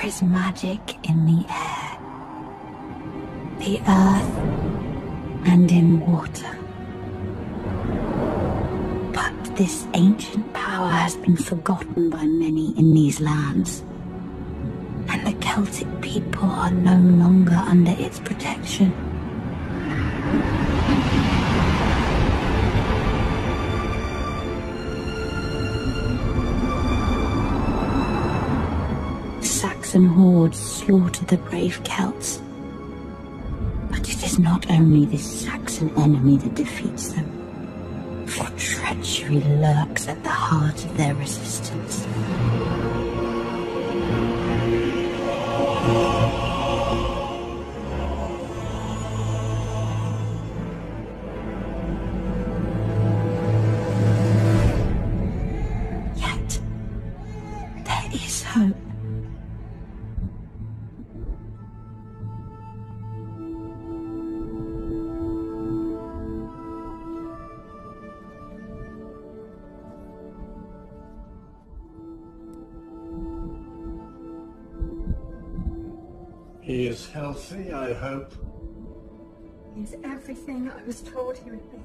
is magic in the air, the earth, and in water. But this ancient power has been forgotten by many in these lands, and the Celtic people are no longer under its protection. Saxon hordes slaughter the brave Celts. But it is not only this Saxon enemy that defeats them, for treachery lurks at the heart of their resistance. Yet, there is hope. He is healthy, I hope. He's everything I was told he would be.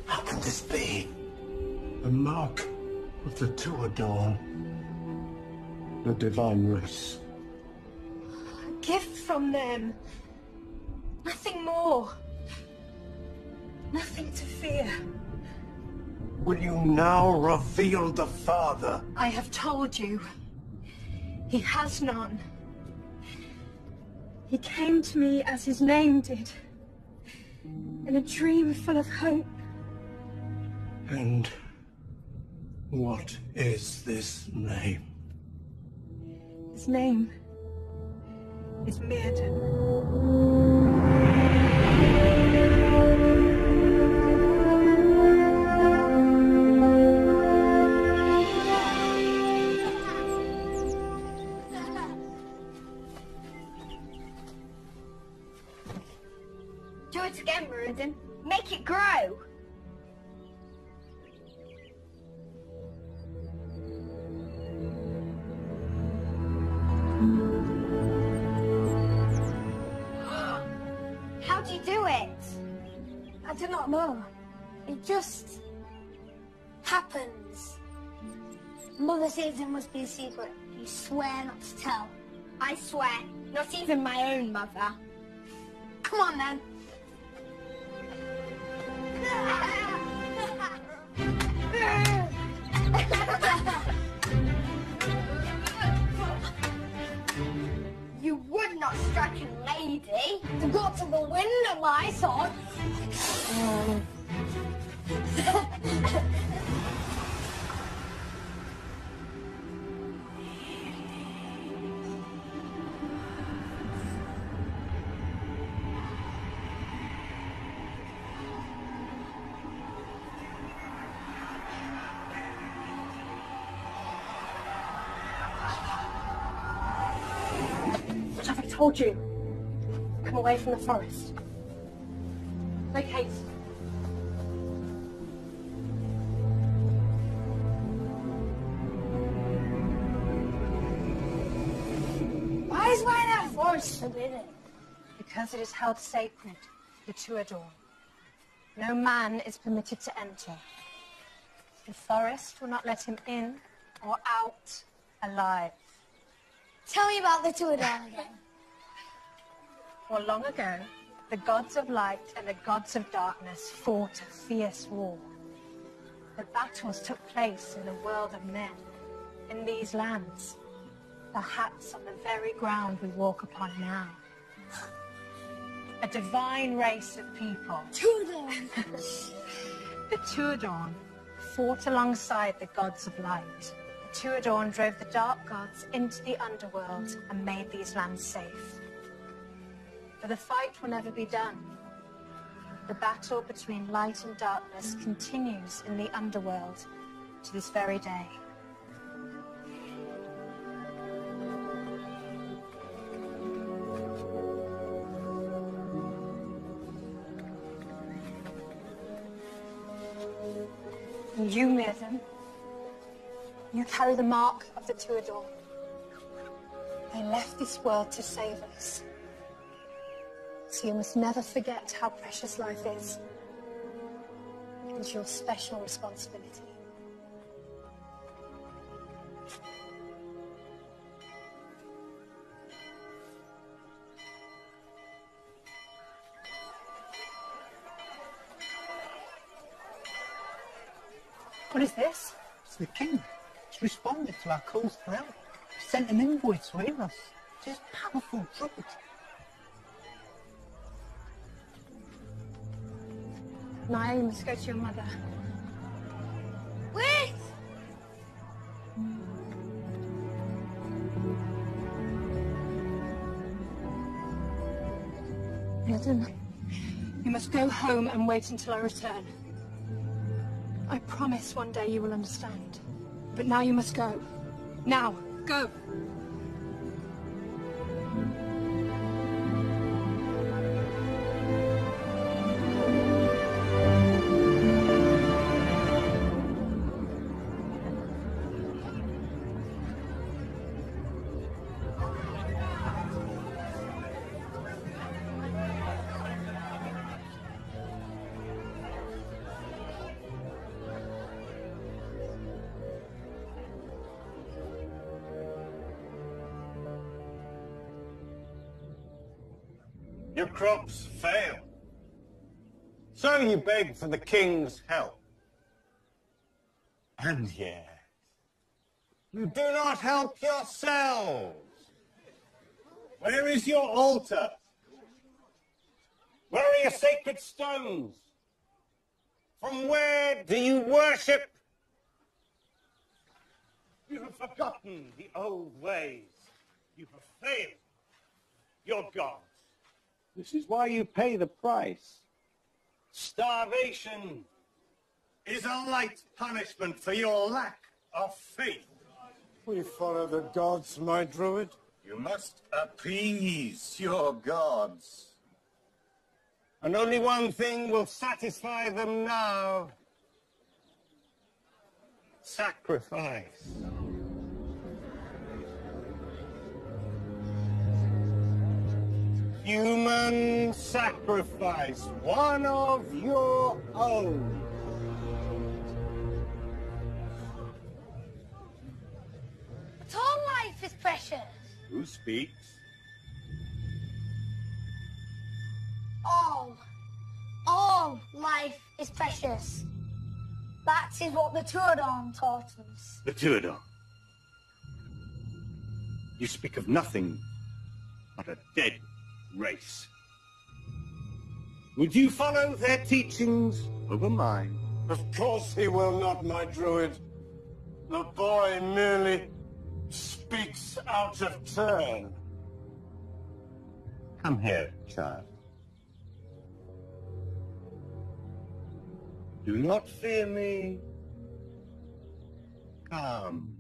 How can this be? The mark of the Tuador. The divine race. A gift from them. Nothing more. Nothing to fear. Will you now reveal the Father? I have told you. He has none. He came to me as his name did, in a dream full of hope. And what is this name? His name is Merlin. Do it again, Merlin. Make it grow. How do you do it? I do not know. It just happens. Mother says it must be a secret. You swear not to tell. I swear, not even my own mother. Come on then. You would not strike a lady. The gods of the wind are my sword. What have I told you? Come away from the forest. Make haste. Why is that forest forbidden? Because it is held sacred, the Tuador. No man is permitted to enter. The forest will not let him in or out alive. Tell me about the Tuador again. Well, long ago, the gods of light and the gods of darkness fought a fierce war. The battles took place in the world of men, in these lands, perhaps on the very ground we walk upon now. A divine race of people. Tuador. The Tuador fought alongside the gods of light. The Tuador drove the dark gods into the underworld and made these lands safe. But the fight will never be done. The battle between light and darkness continues in the underworld to this very day. And you, Merlin, You carry the mark of the Tuatha. They left this world to save us. So you must never forget how precious life is. It's your special responsibility. What is this? It's the king. He's responded to our calls for help. He sent an envoy to hear us. It's his powerful druid. Maya, you must go to your mother. Wait! Milton, you must go home and wait until I return. I promise one day you will understand. But now you must go. Now, go! Your crops fail. So you beg for the king's help. And yet, you do not help yourselves. Where is your altar? Where are your sacred stones? From where do you worship? You have forgotten the old ways. You have failed your gods. This is why you pay the price. Starvation is a light punishment for your lack of faith. We follow the gods, my druid. You must appease your gods. And only one thing will satisfy them now. Sacrifice. Human sacrifice, one of your own. But all life is precious. Who speaks? All life is precious. That is what the Tuatha taught us. The Tuatha. You speak of nothing but a dead race. Would you follow their teachings over mine? Of course he will not, my druid. The boy merely speaks out of turn. Come here, child. Do not fear me. Come.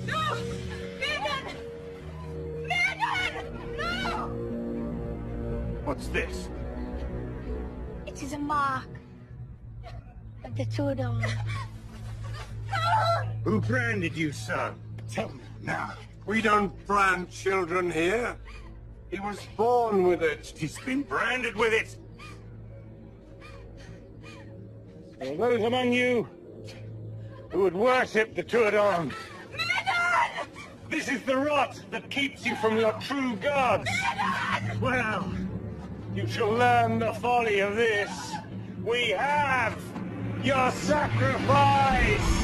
No! Megan! Megan! No! What's this? It is a mark of the Tuatha. Who branded you, son? Tell me now. We don't brand children here. He was born with it. He's been branded with it. There are those among you who would worship the Tuatha. This is the rot that keeps you from your true gods. Well, you shall learn the folly of this. We have your sacrifice.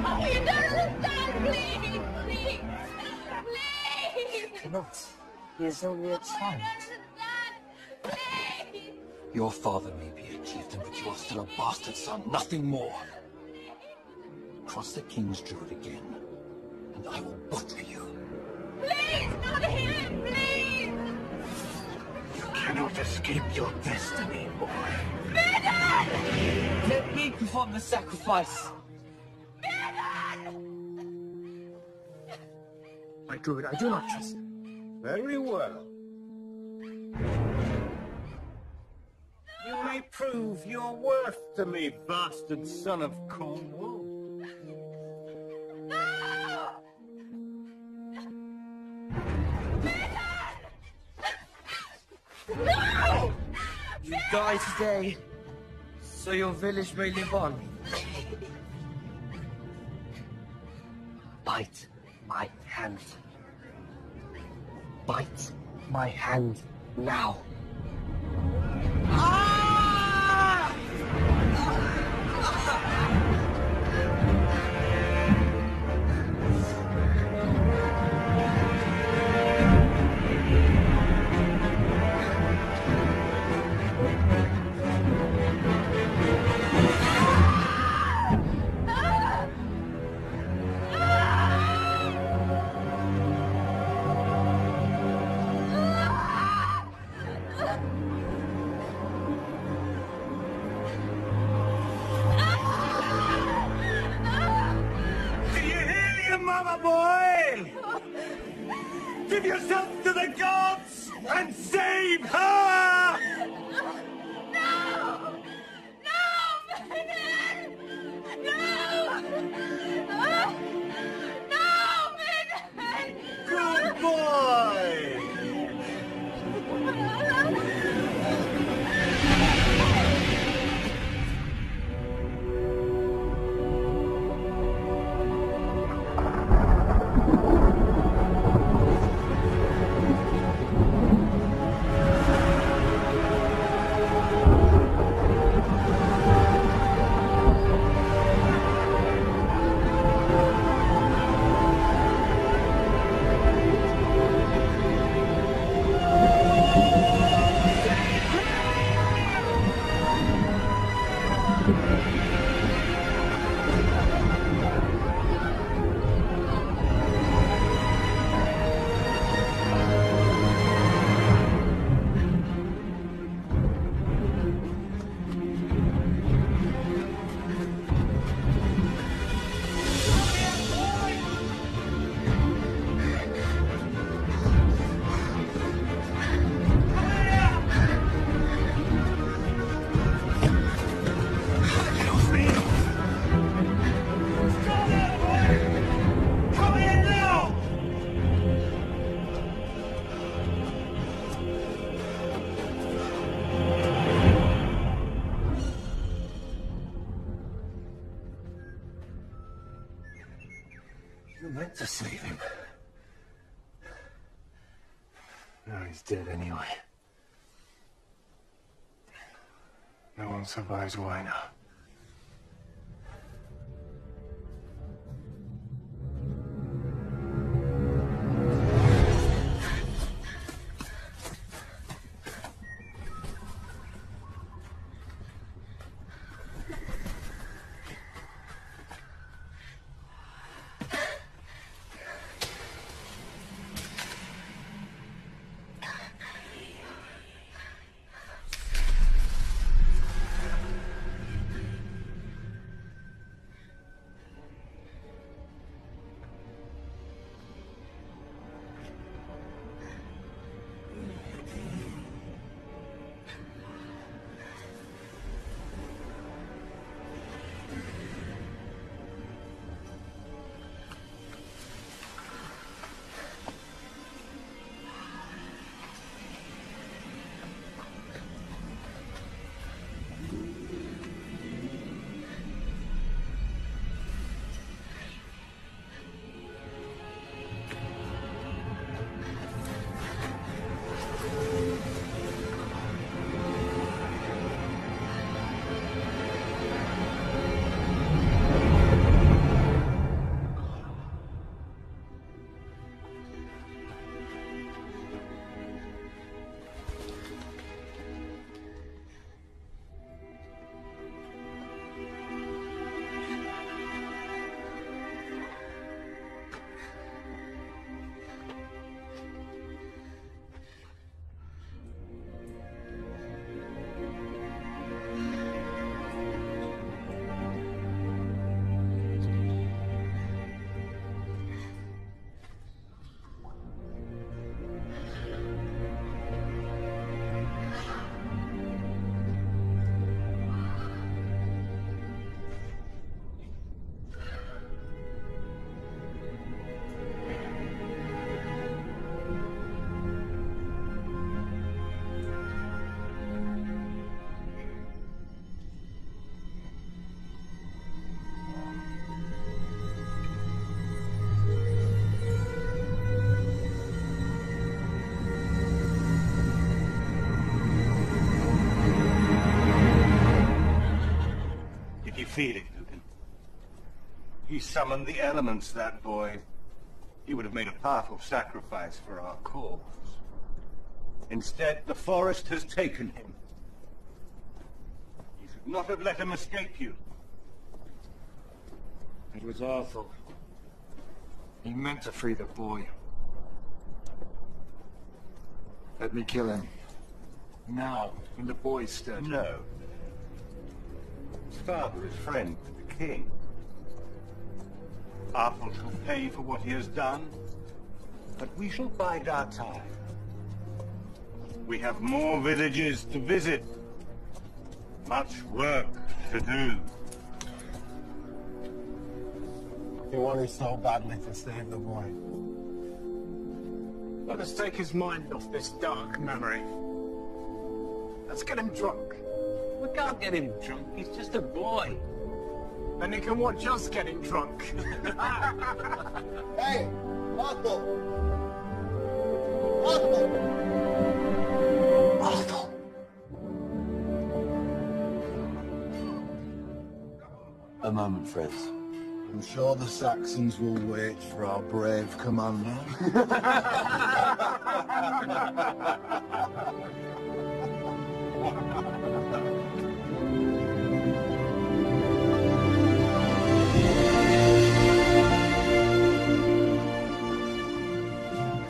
No, you don't understand. Please, please, please. Cannot. He is only a child. Please. Your father may be a chieftain, but you are still a bastard son, nothing more. Cross the king's druid again, and I will butcher you. Please, not him, please. You cannot escape your destiny, boy. Megan! Let me perform the sacrifice. My druid, I do not trust him. Very well. You may prove your worth to me, bastard son of Cornwall. No! You die today, so your village may live on. Bite my hand. Bite my hand now. Mama boy! Give yourself to the gods and save her! No! No! No! No! Good boy! You meant to save him. Now he's dead anyway. No one survives why now. You feel it, Lucan? He summoned the elements, that boy. He would have made a powerful sacrifice for our cause. Instead, the forest has taken him. You should not have let him escape you. It was awful. He meant to free the boy. Let me kill him. Now, in the boy's stead. No. His father is friend with the king. Arthur shall pay for what he has done, but we shall bide our time. We have more villages to visit, much work to do. You wanted so badly to save the boy. Let us take his mind off this dark memory. Let's get him drunk. We can't get him drunk. He's just a boy. Then he can watch us getting drunk. Hey, Arthur! Arthur! Arthur! A moment, friends. I'm sure the Saxons will wait for our brave commander.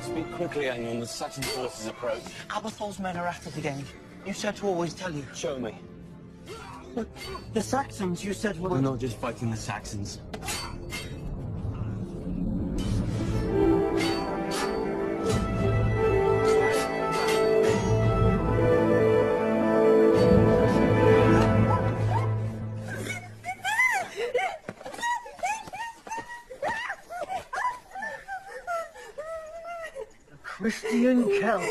Speak quickly, Anion. The Saxon forces approach. Aberthal's men are at it again. You said to always tell you. Show me. But the Saxons, you said were... We're not just fighting the Saxons. Christian Celt.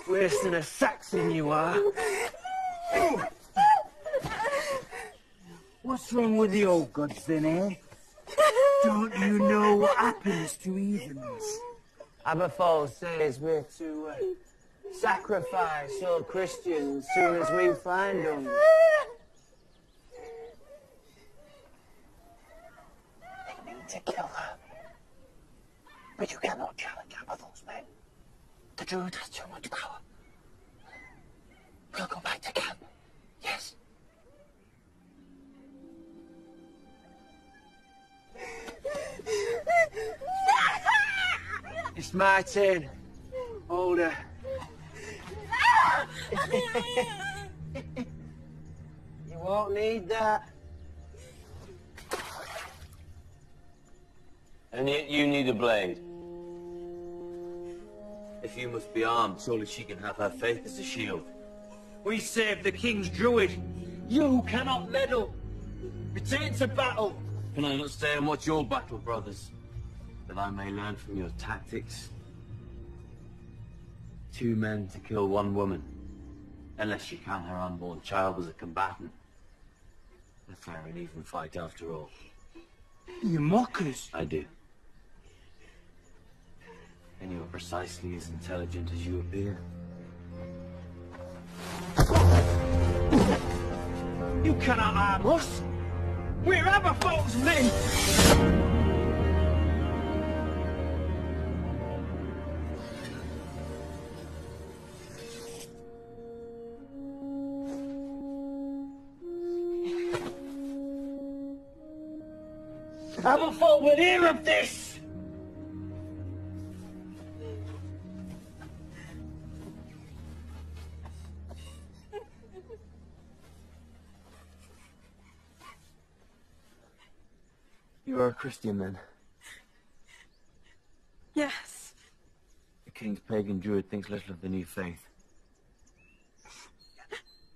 Worse than a Saxon you are. What's wrong with the old gods then, eh? Don't you know what happens to heathens? Aberthal says we're to sacrifice all Christians soon as we find them. They need to kill her. But you cannot challenge Aberthal's men. The druid has too much power. We'll go back to camp. Yes. It's my turn. Hold her. You won't need that. And yet you need a blade. If you must be armed, surely she can have her faith as a shield. We saved the king's druid. You cannot meddle. Return to battle. Can I not stay and watch your battle, brothers? That I may learn from your tactics? 2 men to kill 1 woman. Unless you count her unborn child as a combatant. A fair and even fight after all. You mock us. I do. And you are precisely as intelligent as you appear. You cannot harm us. We're Aberthal's men. Aberthal will hear of this. You are a Christian, then? Yes. The king's pagan druid thinks little of the new faith.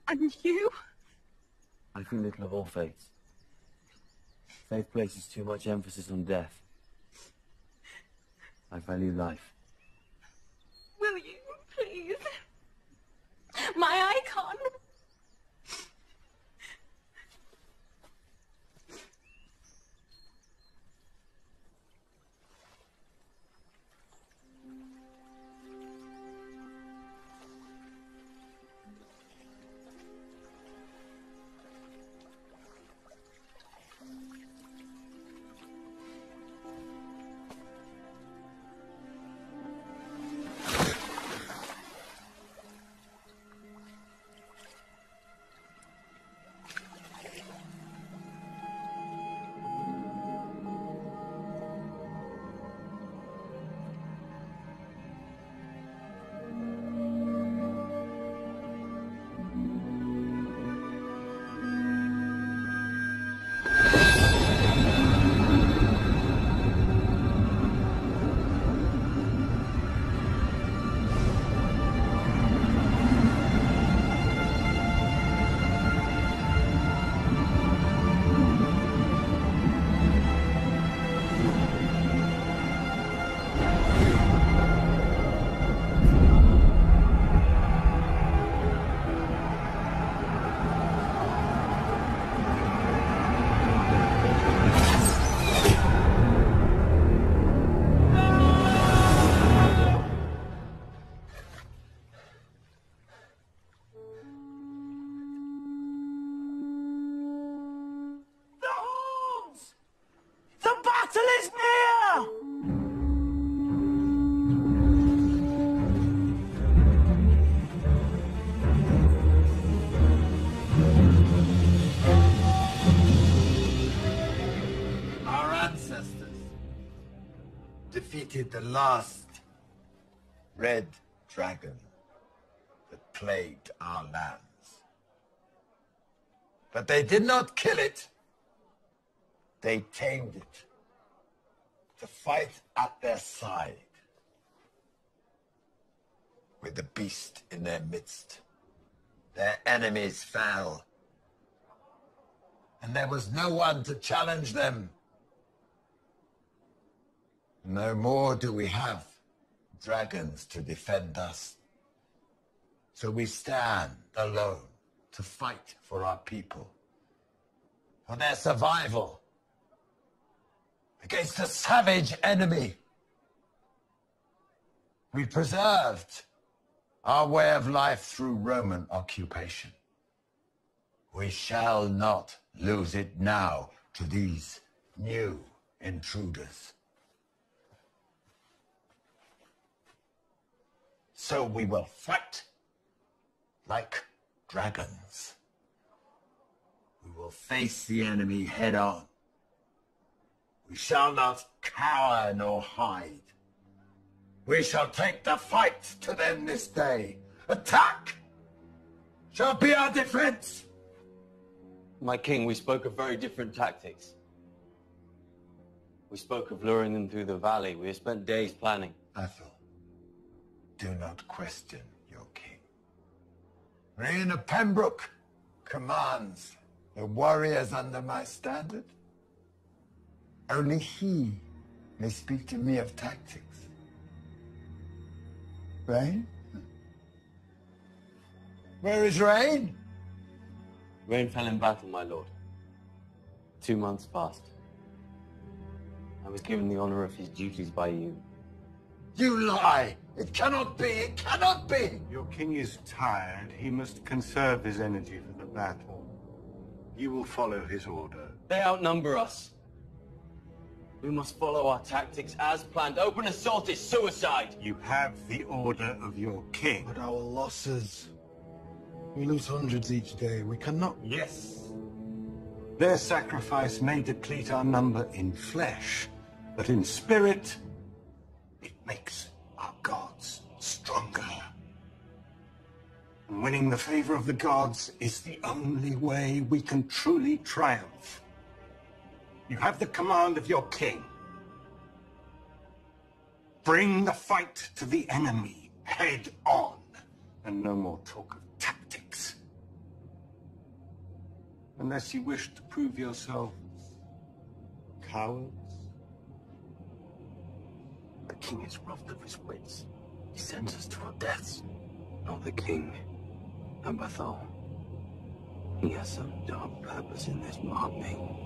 And you? I think little of all faiths. Faith places too much emphasis on death. I value life. Will you, please? My icon. defeated the last red dragon that plagued our lands. But they did not kill it. They tamed it to fight at their side, with the beast in their midst. Their enemies fell, and there was no one to challenge them. No more do we have dragons to defend us. So we stand alone to fight for our people, for their survival against a savage enemy. We preserved our way of life through Roman occupation. We shall not lose it now to these new intruders. So we will fight like dragons. We will face the enemy head on. We shall not cower nor hide. We shall take the fight to them this day. Attack shall be our defense. My king, we spoke of very different tactics. We spoke of luring them through the valley. We have spent days planning. Ethel, do not question your king. Reina Pembroke commands the warriors under my standard. Only he may speak to me of tactics. Rain? Where is Rain? Rain fell in battle, my lord. 2 months passed. I was given the honor of his duties by you. You lie! It cannot be! It cannot be! Your king is tired. He must conserve his energy for the battle. You will follow his order. They outnumber us. We must follow our tactics as planned. Open assault is suicide. You have the order of your king. But our losses... We lose hundreds each day. We cannot... Yes. Their sacrifice may deplete our number in flesh, but in spirit, it makes our gods stronger. And winning the favor of the gods is the only way we can truly triumph. You have the command of your king. Bring the fight to the enemy head on, and no more talk of tactics. Unless you wish to prove yourselves cowards. The king is robbed of his wits. He sends us to our deaths. Not the king, Abathal. He has some dark purpose in this, mark me.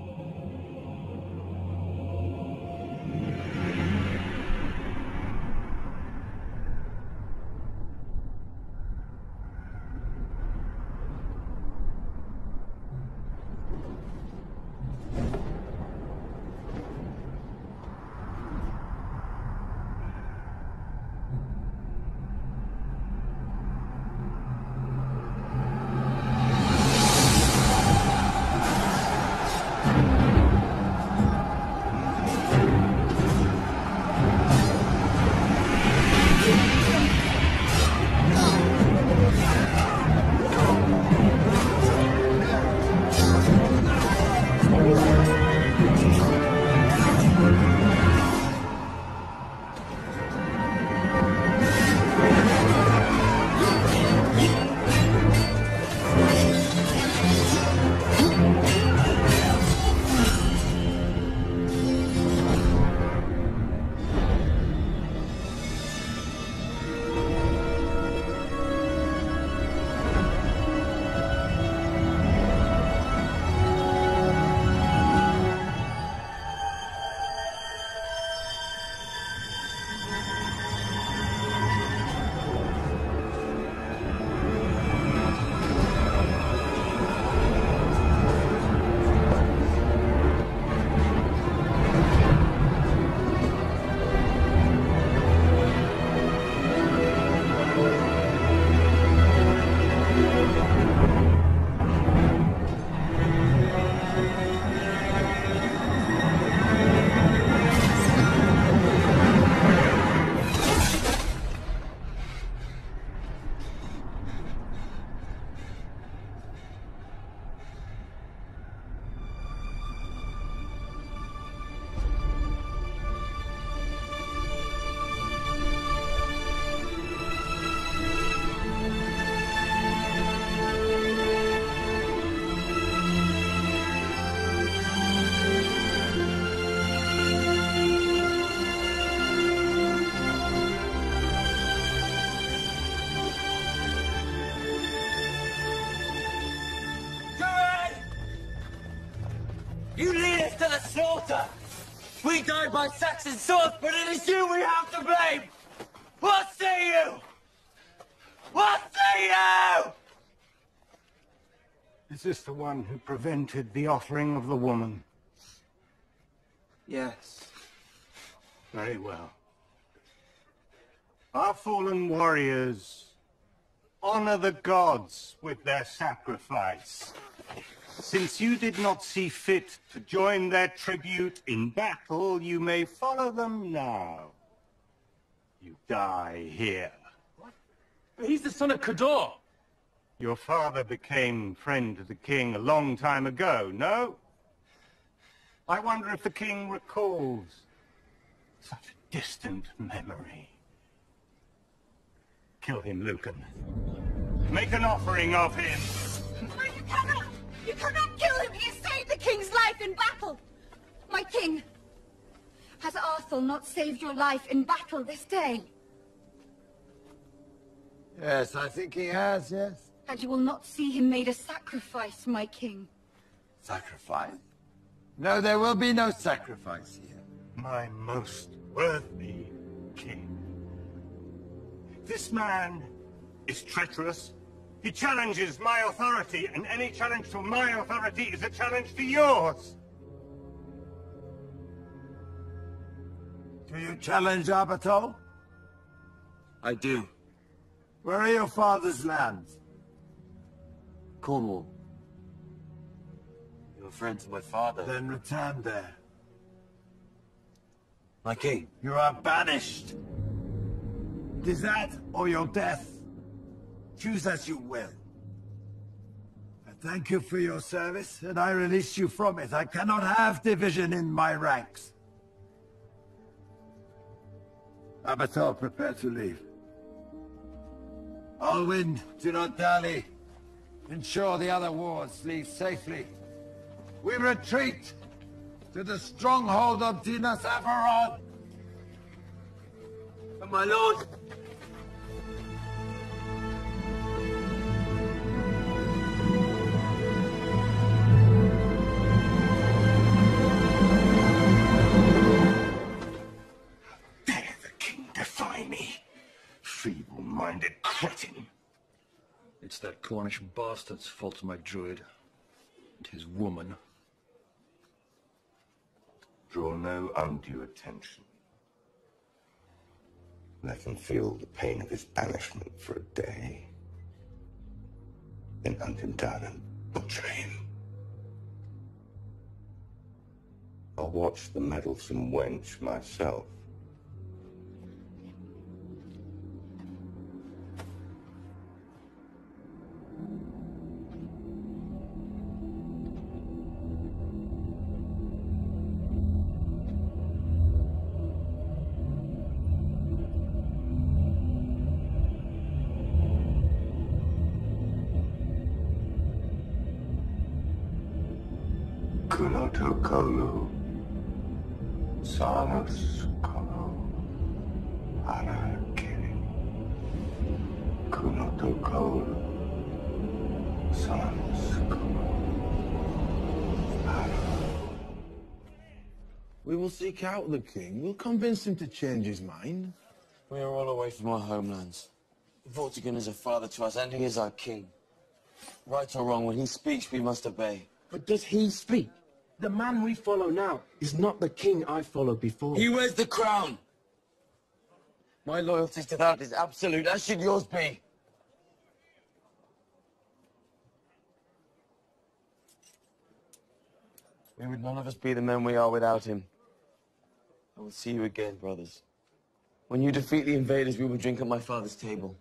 You lead us to the slaughter! We died by Saxon swords, but it is you we have to blame! What say you? What say you? Is this the one who prevented the offering of the woman? Yes. Very well. Our fallen warriors honor the gods with their sacrifice. Since you did not see fit to join their tribute in battle, you may follow them now. You die here. What? He's the son of Cador. Your father became friend to the king a long time ago, no? I wonder if the king recalls such a distant memory. Kill him, Lucan. Make an offering of him. No, you cannot! You cannot kill him! He has saved the king's life in battle! My king, has Arthur not saved your life in battle this day? Yes, I think he has, yes. And you will not see him made a sacrifice, my king. Sacrifice? No, there will be no sacrifice here. My most worthy king. This man is treacherous. He challenges my authority, and any challenge to my authority is a challenge to yours. Do you challenge Abatol? I do. Where are your father's lands? Cornwall. You're friends with my father. Then return there. My king. You are banished. It is that or your death. Choose as you will. I thank you for your service, and I release you from it. I cannot have division in my ranks. Abattoir, prepare to leave. Alwyn, do not dally. Ensure the other wards leave safely. We retreat to the stronghold of Dinas Averron. My lord! Dare the king defy me? Feeble-minded cretin. It's that Cornish bastard's fault, my druid. And his woman. Draw no undue attention. Let him feel the pain of his banishment for a day. Then hunt him down and butcher him. I'll watch the meddlesome wench myself. Kunotokolu, Sanus Kolo, Anarkiri. Kunotokolu, Sanus Kolo, We will seek out the king. We'll convince him to change his mind. We are all away from our homelands. Vortigern is a father to us, and he is our king. Right or wrong, when he speaks, we must obey. But does he speak? The man we follow now is not the king I followed before. He wears the crown. My loyalty to that is absolute, as should yours be. We would none of us be the men we are without him. I will see you again, brothers. When you defeat the invaders, we will drink at my father's table.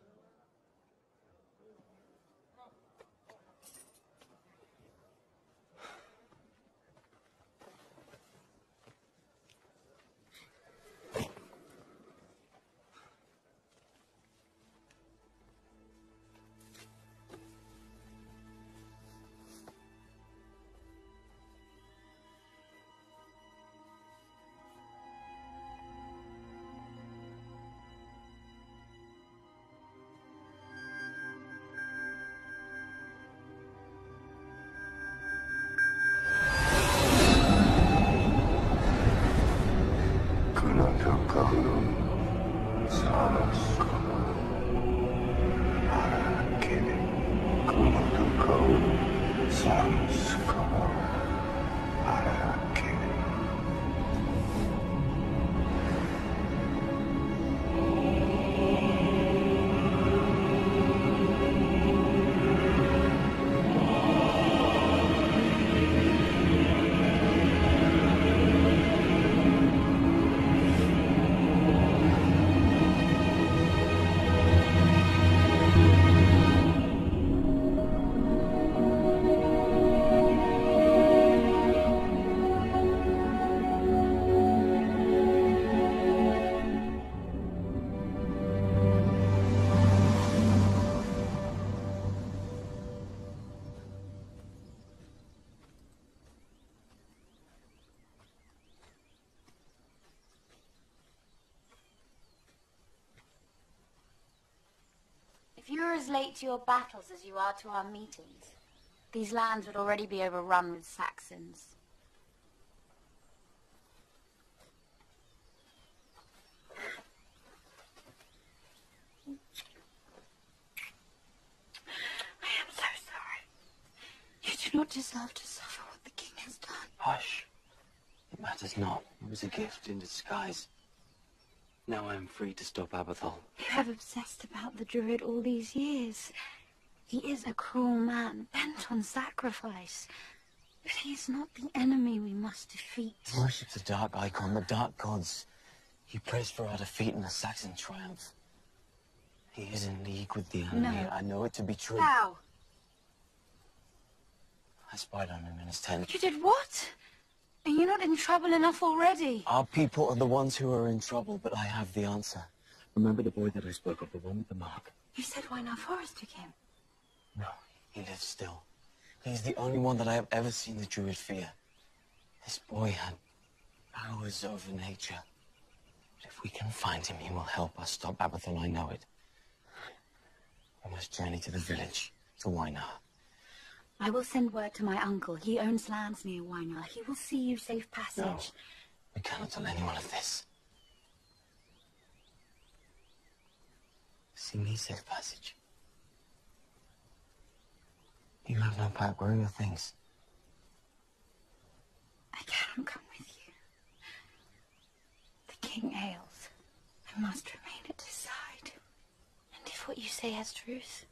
were as late to your battles as you are to our meetings, these lands would already be overrun with Saxons. I am so sorry. You do not deserve to suffer what the king has done. Hush. It matters not. It was a gift in disguise. Now I am free to stop Abathol. You have obsessed about the druid all these years. He is a cruel man, bent on sacrifice. But he is not the enemy we must defeat. He worships the dark icon, the dark gods. He prays for our defeat and a Saxon triumph. He is in league with the enemy. No. I know it to be true. How? I spied on him in his tent. You did what? Are you not in trouble enough already? Our people are the ones who are in trouble, but I have the answer. Remember the boy that I spoke of, the one with the mark? You said Wynar Forest took him. No, he lives still. He's the only one that I have ever seen the druid fear. This boy had powers over nature. But if we can find him, he will help us stop Abathol, I know it. We must journey to the village, to Wynar. I will send word to my uncle. He owns lands near Wynar. He will see you safe passage. No, we cannot tell anyone of this. See me safe passage. You have no pack. Where are your things? I cannot come with you. The king ails. I must remain at his side. And if what you say has truth,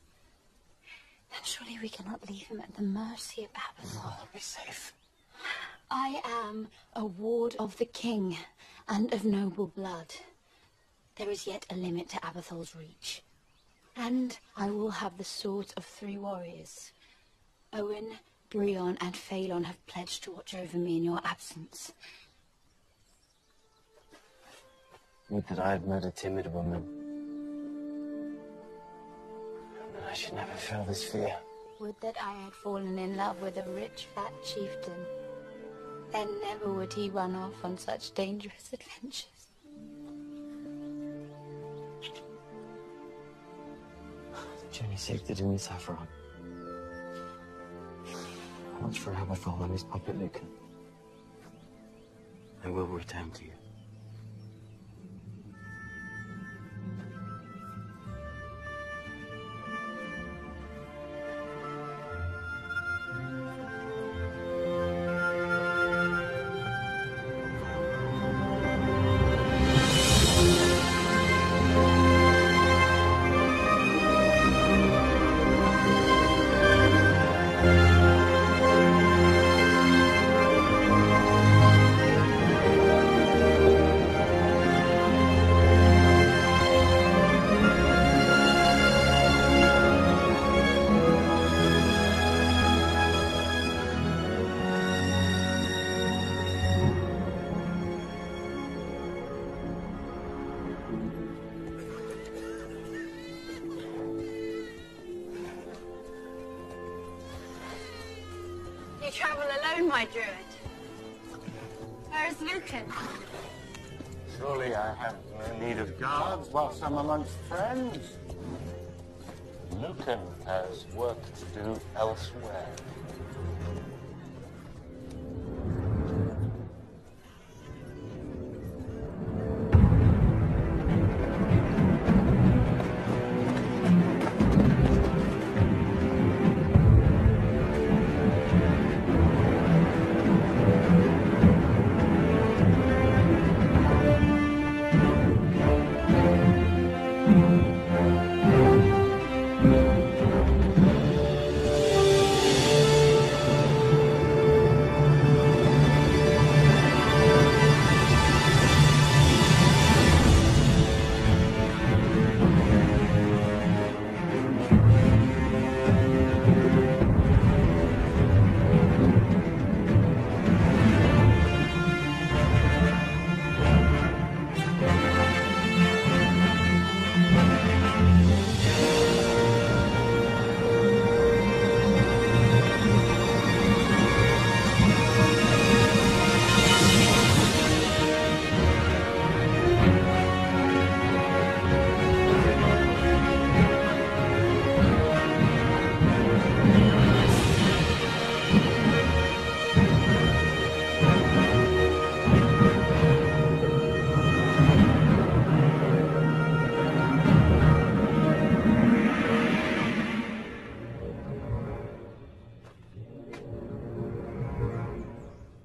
then surely we cannot leave him at the mercy of Abathol. I'll be safe. I am a ward of the king and of noble blood. There is yet a limit to Abathol's reach. And I will have the swords of 3 warriors. Owen, Brion, and Phalon have pledged to watch over me in your absence. Would that I had met a timid woman. And I should never feel this fear. Would that I had fallen in love with a rich, fat chieftain. Then never would he run off on such dangerous adventures. The journey's safe to do in Saffron. Watch for Abathol and his puppet Lucan. I will return to you. You travel alone, my druid. Where is Lucan? Surely I have no need of guards whilst I'm amongst friends. Lucan has work to do elsewhere.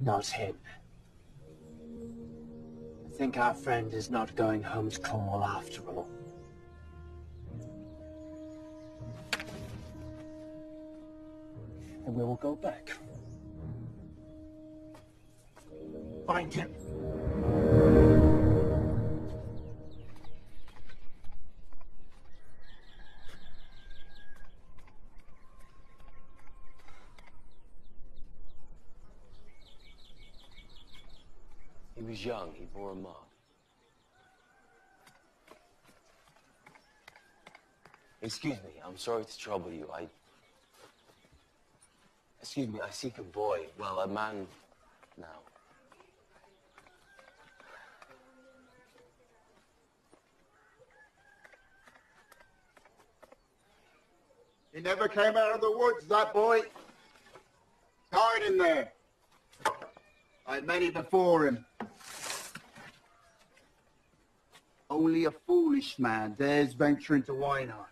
not him. I think our friend is not going home to Cornwall after all. And we will go back. Find him. He was young, he bore a mark. Excuse me, I'm sorry to trouble you. Excuse me, I seek a boy. Well, a man now. He never came out of the woods, that boy. Died in there. Like many before him. Only a foolish man dares venture into Wynard.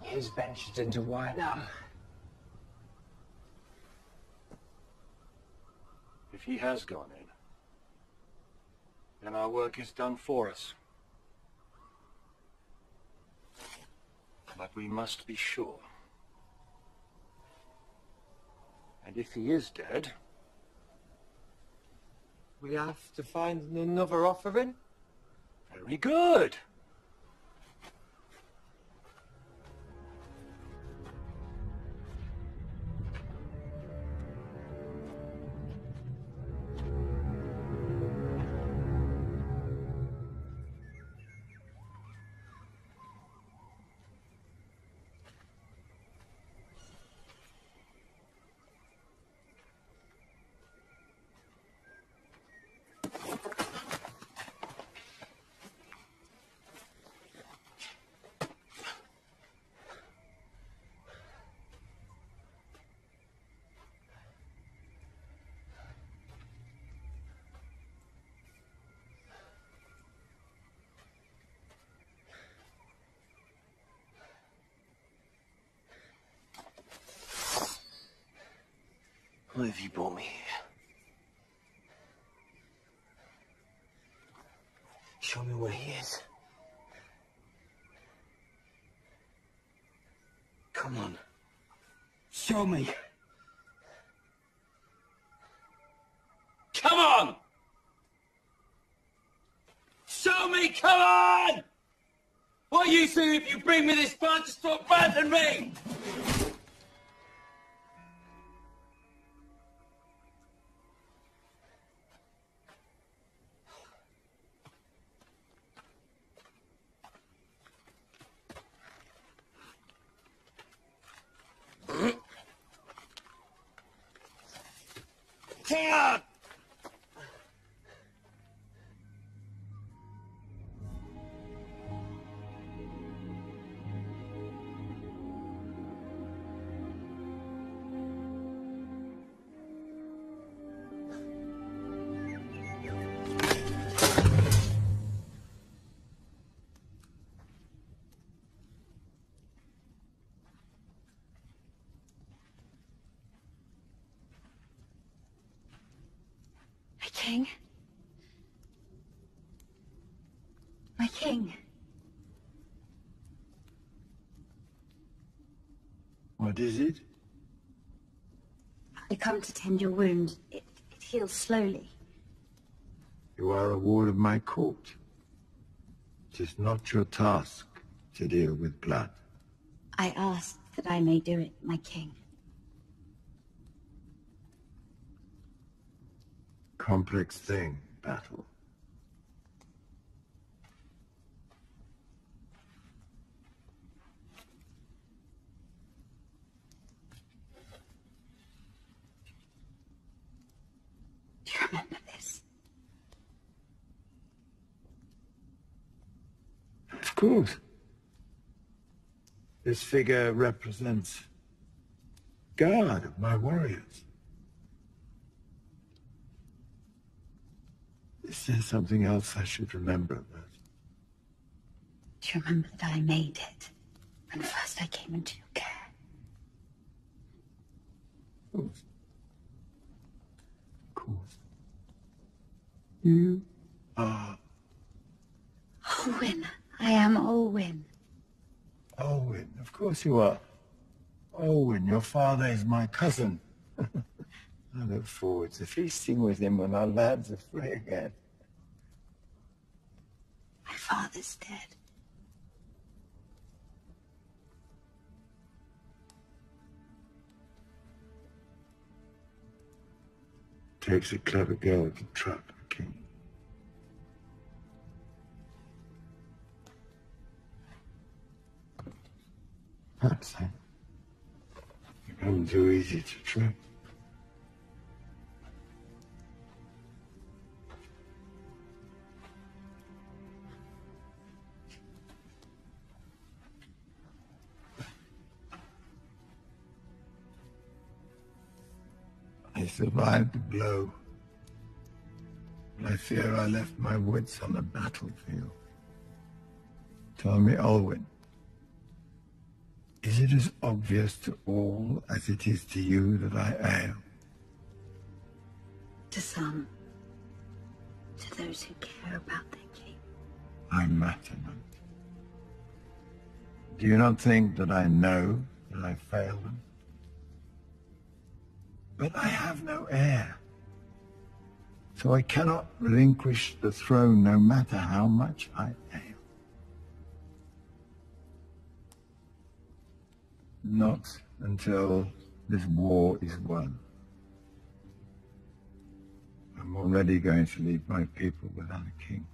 He's ventured into Wynard. If he has gone in, then our work is done for us. But we must be sure. And if he is dead... We have to find another offering? Very good. Why have you brought me here? Show me where he is. Come on. Show me. Come on! Show me, come on! What use is it if you bring me this far to stop abandoning me? Turn! My king. My king. What is it? I come to tend your wound. It heals slowly. You are a ward of my court. It is not your task to deal with blood. I ask that I may do it, my king. Complex thing, battle. Do you remember this? Of course. This figure represents God of my warriors. Is there something else I should remember about? Do you remember that I made it when first I came into your care? Of course. You are... Olwyn. I am Olwyn. Olwyn, of course you are. Olwyn, your father is my cousin. I look forward to feasting with him when our lads are free again. My father's dead. Takes a clever girl to trap a king. Perhaps I become too easy to trap. I survived the blow, but I fear I left my wits on the battlefield. Tell me, Olwyn, is it as obvious to all as it is to you that I ail? To some. To those who care about their king. I matter not. Do you not think that I know that I failed them? But I have no heir, so I cannot relinquish the throne no matter how much I ail. Not until this war is won. I'm already going to leave my people without a king.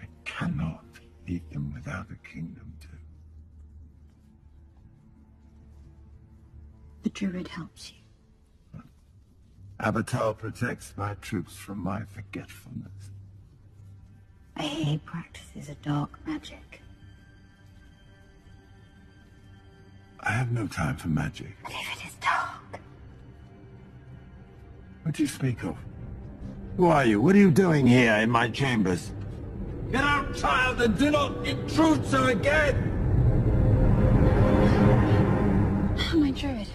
I cannot leave them without a kingdom too. The druid helps you. Abatal protects my troops from my forgetfulness. I hear he practices a dark magic. I have no time for magic. But if it is dark... What do you speak of? Who are you? What are you doing here in my chambers? Get out, child, and do not intrude so again! My druid.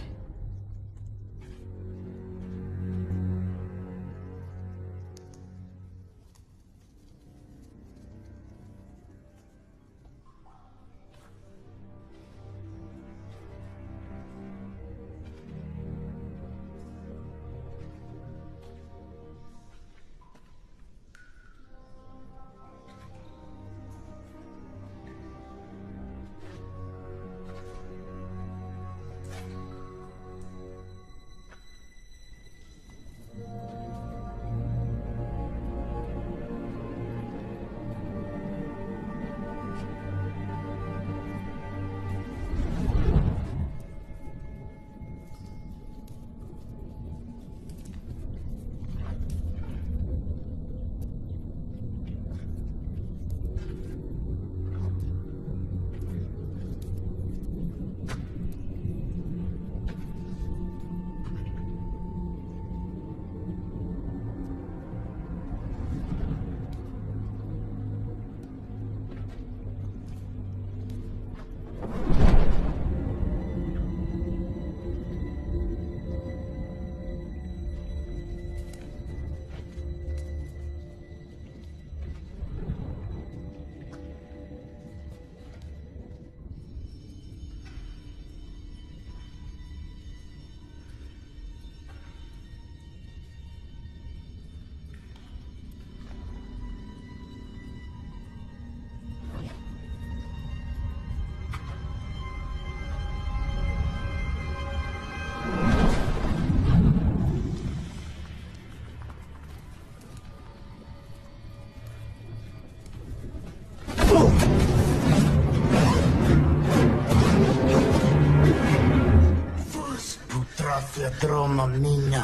Putra Theodro Mamina,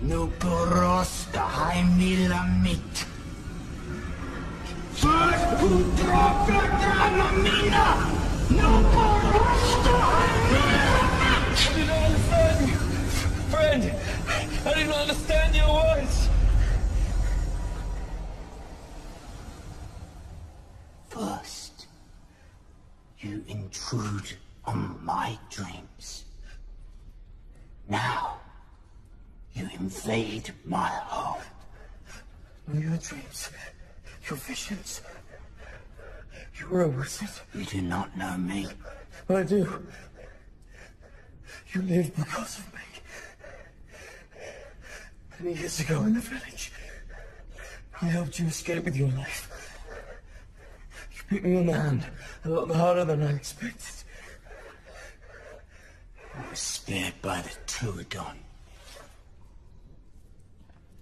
Nuporos Daimilamit. First Putra Theodro Mamina, Nuporos Daimilamit. I did not understand you. Friend, I did not understand your words. First, you intrude on my dreams. Now, you invade my home. Your dreams, your visions. You were a wizard. You do not know me. I do. You lived because of me. Many years ago in the village, I helped you escape with your life. You beat me on the hand, a lot harder than I expected. I was spared by the Tuadon,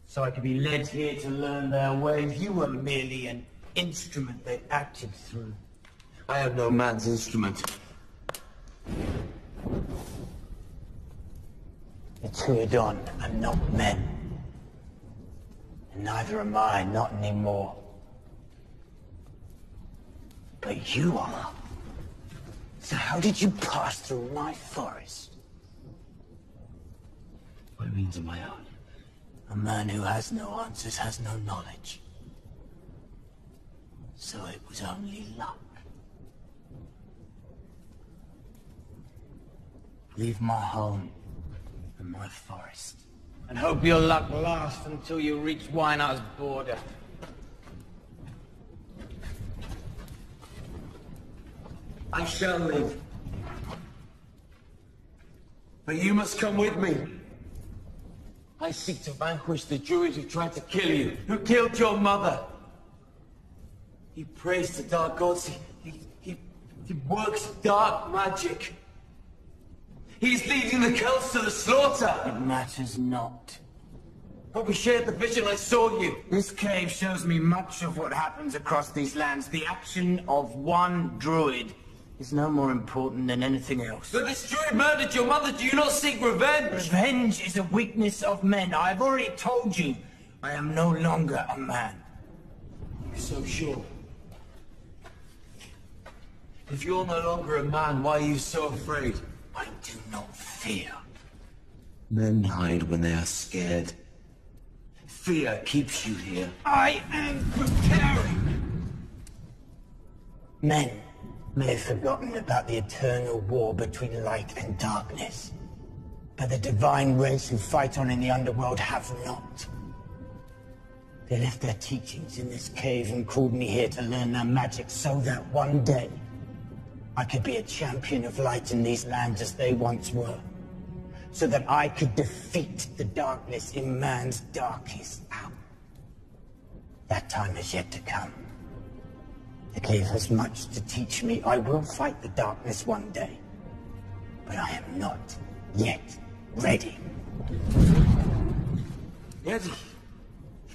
so I could be led here to learn their ways. You were merely an instrument they acted through. I am no man's instrument. The Tuadon are not men. And neither am I, not anymore. But you are. So how did you pass through my forest? By means of my own. A man who has no answers has no knowledge. So it was only luck. Leave my home and my forest, and hope your luck lasts until you reach Wyna's border. I shall live. But you must come with me. I seek to vanquish the druid who tried to kill you, who killed your mother. He prays to dark gods. He works dark magic. He's leading the Celts to the slaughter. It matters not. But we shared the vision. I saw you. This cave shows me much of what happens across these lands. The action of one druid is no more important than anything else. But this druid murdered your mother. Do you not seek revenge? Revenge is a weakness of men. I've already told you, I am no longer a man. You're so sure? If you're no longer a man, why are you so afraid? I do not fear. Men hide when they are scared. Fear keeps you here. I am preparing. Men may have forgotten about the eternal war between light and darkness, but the divine race who fight on in the underworld have not. They left their teachings in this cave and called me here to learn their magic so that one day I could be a champion of light in these lands as they once were, so that I could defeat the darkness in man's darkest hour. That time is yet to come. The cave has much to teach me. I will fight the darkness one day, but I am not yet ready. Ready?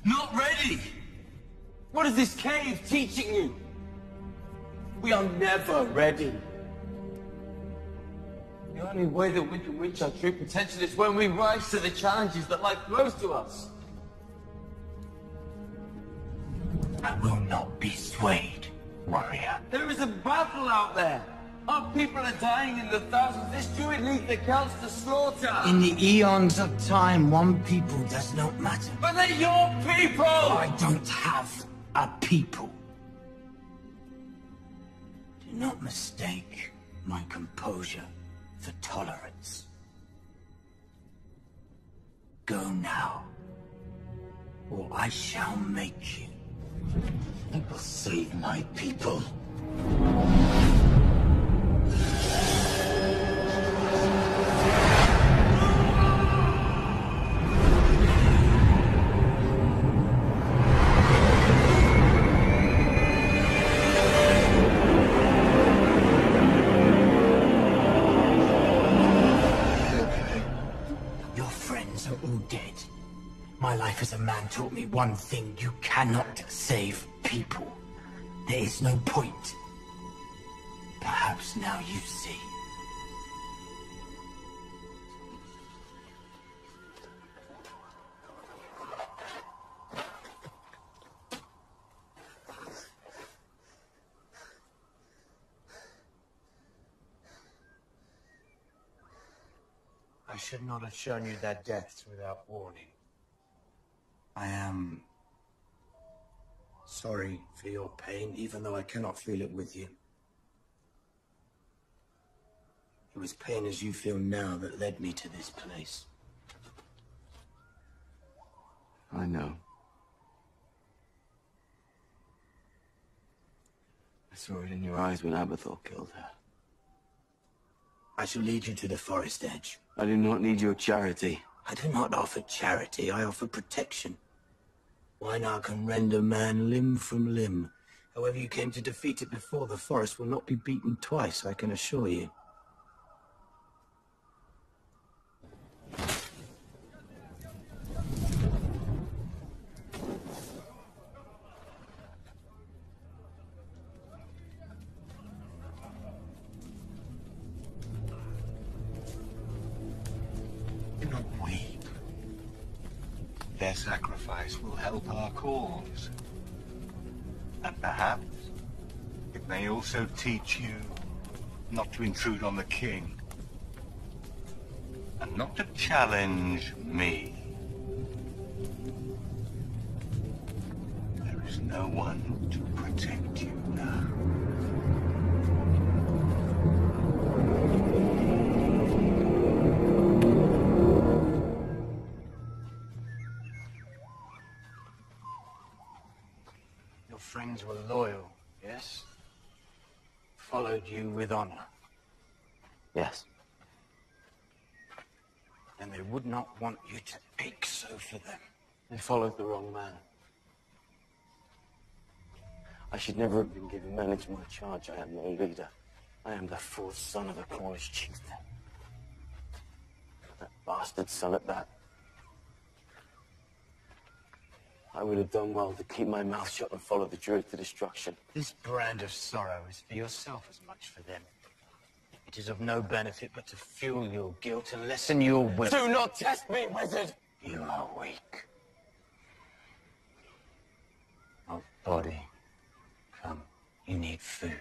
Not ready! What is this cave teaching you? We are never ready. The only way that we can reach our true potential is when we rise to the challenges that life throws to us. I will not be swayed, warrior. There is a battle out there. Our people are dying in the thousands. This druid leads the Celts to slaughter. In the eons of time, one people does not matter. But they're your people! I don't have a people. Do not mistake my composure for tolerance. Go now, or I shall make you. I will save my people. Your friends are all dead. My life as a man taught me one thing: you cannot save people. There is no point. Perhaps now you see. I should not have shown you that death without warning. I am sorry for your pain, even though I cannot feel it with you. It was pain as you feel now that led me to this place. I know. I saw it in your eyes when Abathur killed her. I shall lead you to the forest edge. I do not need your charity. I do not offer charity, I offer protection. Weinar can rend a man limb from limb. However you came to defeat it before, the forest will not be beaten twice, I can assure you. Do not weep. Their sacrifice will help our cause. And perhaps it may also teach you not to intrude on the king. And not to challenge me. There is no one to protect you now. Your friends were loyal, yes? Followed you with honor. Yes. And they would not want you to ache so for them. They followed the wrong man. I should never have been given men into my charge. I am no leader. I am the fourth son of a Cornish chieftain. That bastard son at that. I would have done well to keep my mouth shut and follow the Druid to destruction. This brand of sorrow is for yourself as much for them. It is of no benefit but to fuel your guilt and lessen your will. Do not test me, wizard! You are weak. Oh, body. Come, you need food.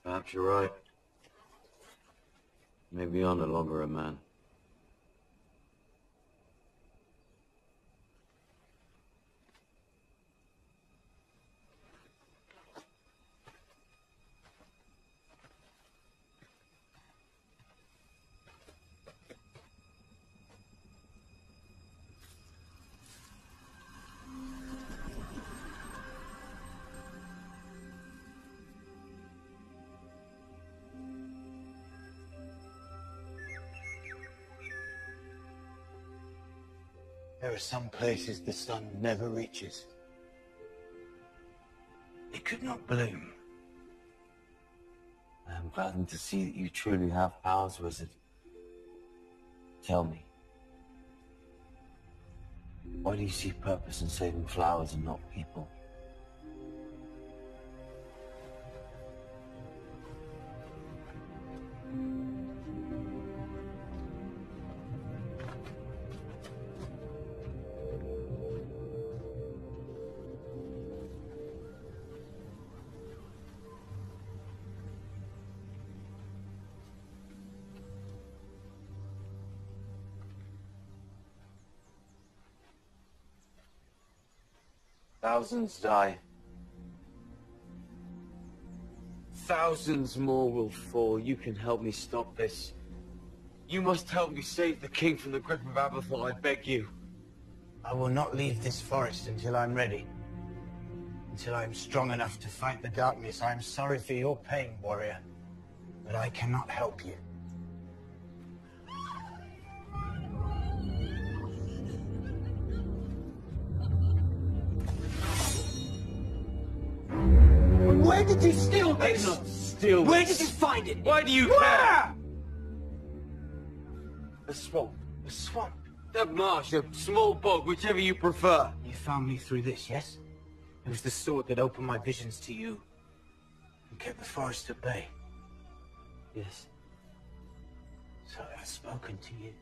Perhaps you're right. Maybe you're no longer a man. There are some places the sun never reaches. It could not bloom. I am gladdened to see that you truly have powers, wizard. Tell me, why do you see purpose in saving flowers and not people? Thousands die. Thousands more will fall. You can help me stop this. You must help me save the king from the grip of Abathur, I beg you. I will not leave this forest until I'm ready. Until I'm strong enough to fight the darkness. I am sorry for your pain, warrior, but I cannot help you. did you steal this? I did not steal Where this. did you find it? Why do you care? A swamp. A swamp. A marsh, a small bog, whichever you prefer. You found me through this, yes? It was the sword that opened my visions to you and kept the forest at bay. Yes. So I've spoken to you.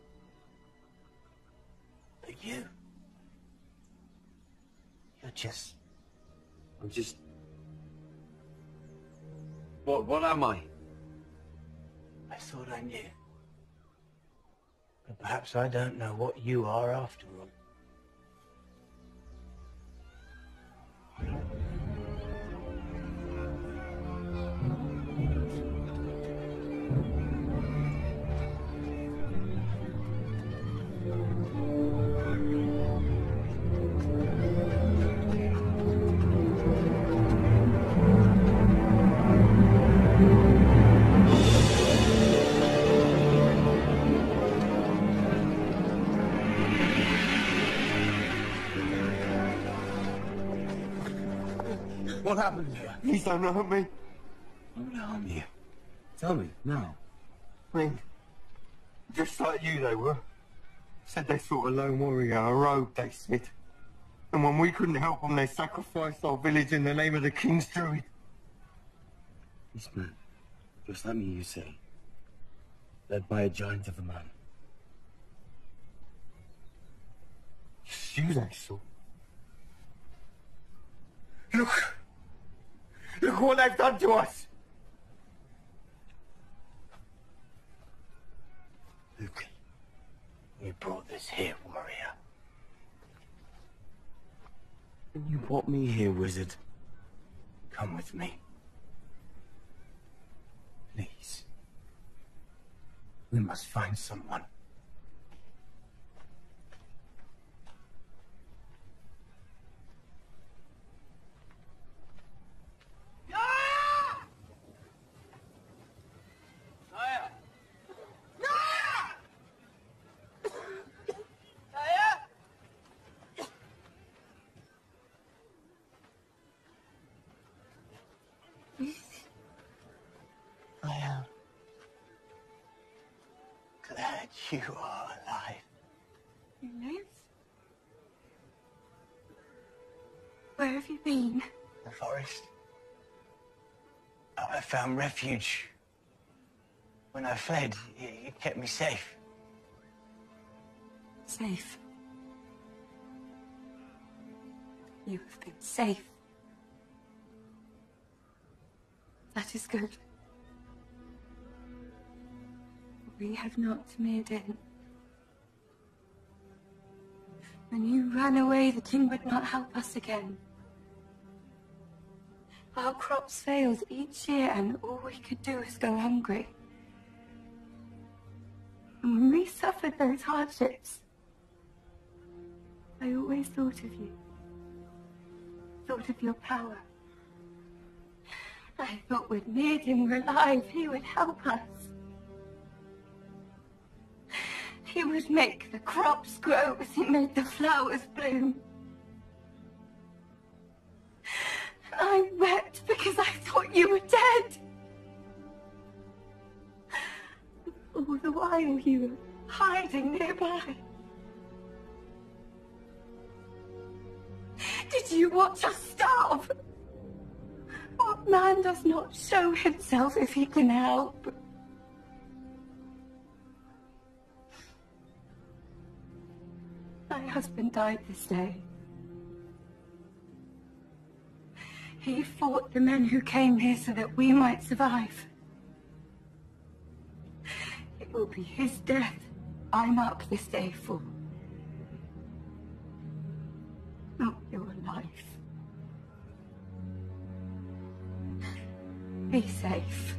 But you... you're just... I'm just... What am I? I thought I knew. But perhaps I don't know what you are after all. What happened here? Please don't hurt me. Who would harm you? Tell me, now. Ring. Just like you they were. Said they sought a lone warrior, a rogue, they said. And when we couldn't help them, they sacrificed our village in the name of the King's Druid. This man, just like me, you say, led by a giant of a man. It's you they saw. Look! Look what they've done to us! Luke, you brought this here, warrior. And you brought me here, wizard. Come with me. Please. We must find someone. I am glad you are alive. You live? Where have you been? The forest. I found refuge. When I fled, it kept me safe. Safe. You have been safe. That is good. We have not made in. When you ran away, the king would not help us again. Our crops failed each year, and all we could do was go hungry. And when we suffered those hardships, I always thought of you. Thought of your power. I thought when Mirdim were alive, he would help us. He would make the crops grow as he made the flowers bloom. And I wept because I thought you were dead. All the while you were hiding nearby. Did you watch us starve? What man does not show himself if he can help? My husband died this day. He fought the men who came here so that we might survive. It will be his death I mark this day for. Not your life. Be safe.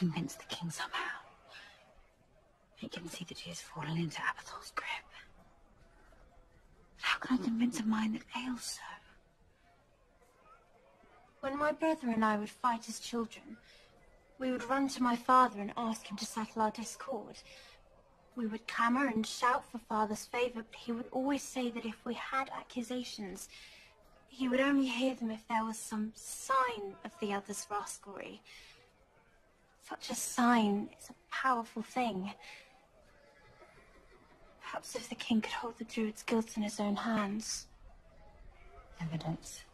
convince the king somehow. He can see that he has fallen into Abathol's grip. But how can I convince a mind that ails so? When my brother and I would fight as children, we would run to my father and ask him to settle our discord. We would clamour and shout for father's favour, but he would always say that if we had accusations, he would only hear them if there was some sign of the other's rascalry. Such a sign is a powerful thing. Perhaps if the king could hold the druid's guilt in his own hands. Evidence.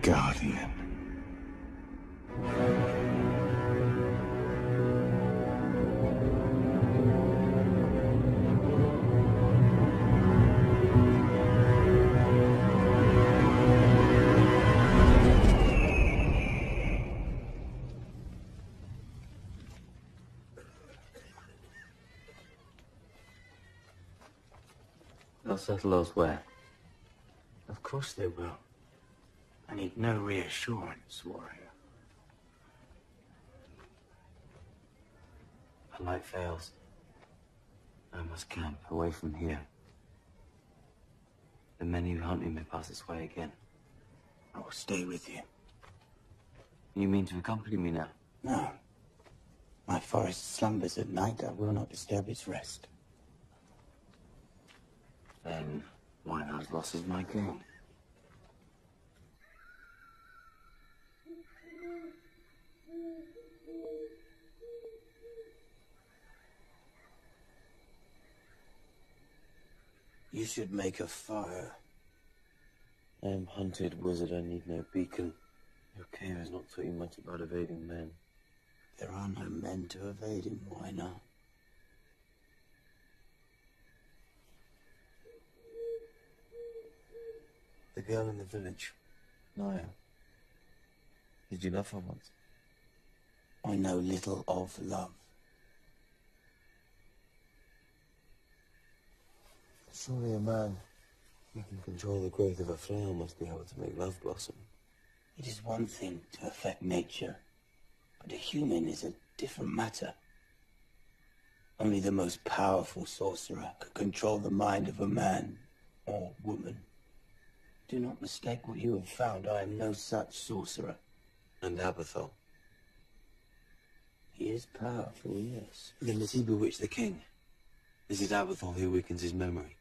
Guardian. They'll settle elsewhere. Of course they will. I need no reassurance, warrior. A light fails. I must camp away from here. The many who hunt me may pass this way again. I will stay with you. You mean to accompany me now? No. My forest slumbers at night. I will not disturb its rest. Then why not loss is my gain? You should make a fire. I am hunted, wizard. I need no beacon. Your cave has not taught you much about evading men. There are no men to evade him. Why not? The girl in the village, Naya. Did you love her once? I know little of love. Surely a man who can control the growth of a flower must be able to make love blossom. It is one thing to affect nature, but a human is a different matter. Only the most powerful sorcerer could control the mind of a man or woman. Do not mistake what you have found. I am no such sorcerer. And Abathol? He is powerful, yes. Then does he bewitch the king? Is it Abathol who weakens his memory?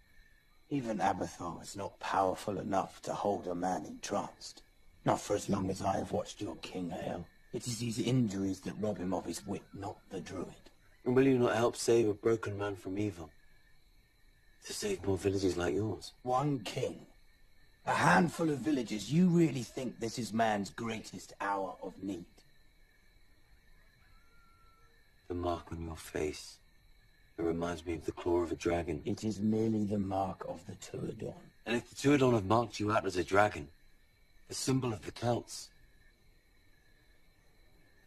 Even Abathol is not powerful enough to hold a man entranced. Not for as long as I have watched your king, Hale. It is his injuries that rob him of his wit, not the druid. And will you not help save a broken man from evil? To save more villages like yours? One king. A handful of villages. You really think this is man's greatest hour of need? The mark on your face. It reminds me of the claw of a dragon. It is merely the mark of the Tuadon. And if the Tuadon have marked you out as a dragon, the symbol of the Celts,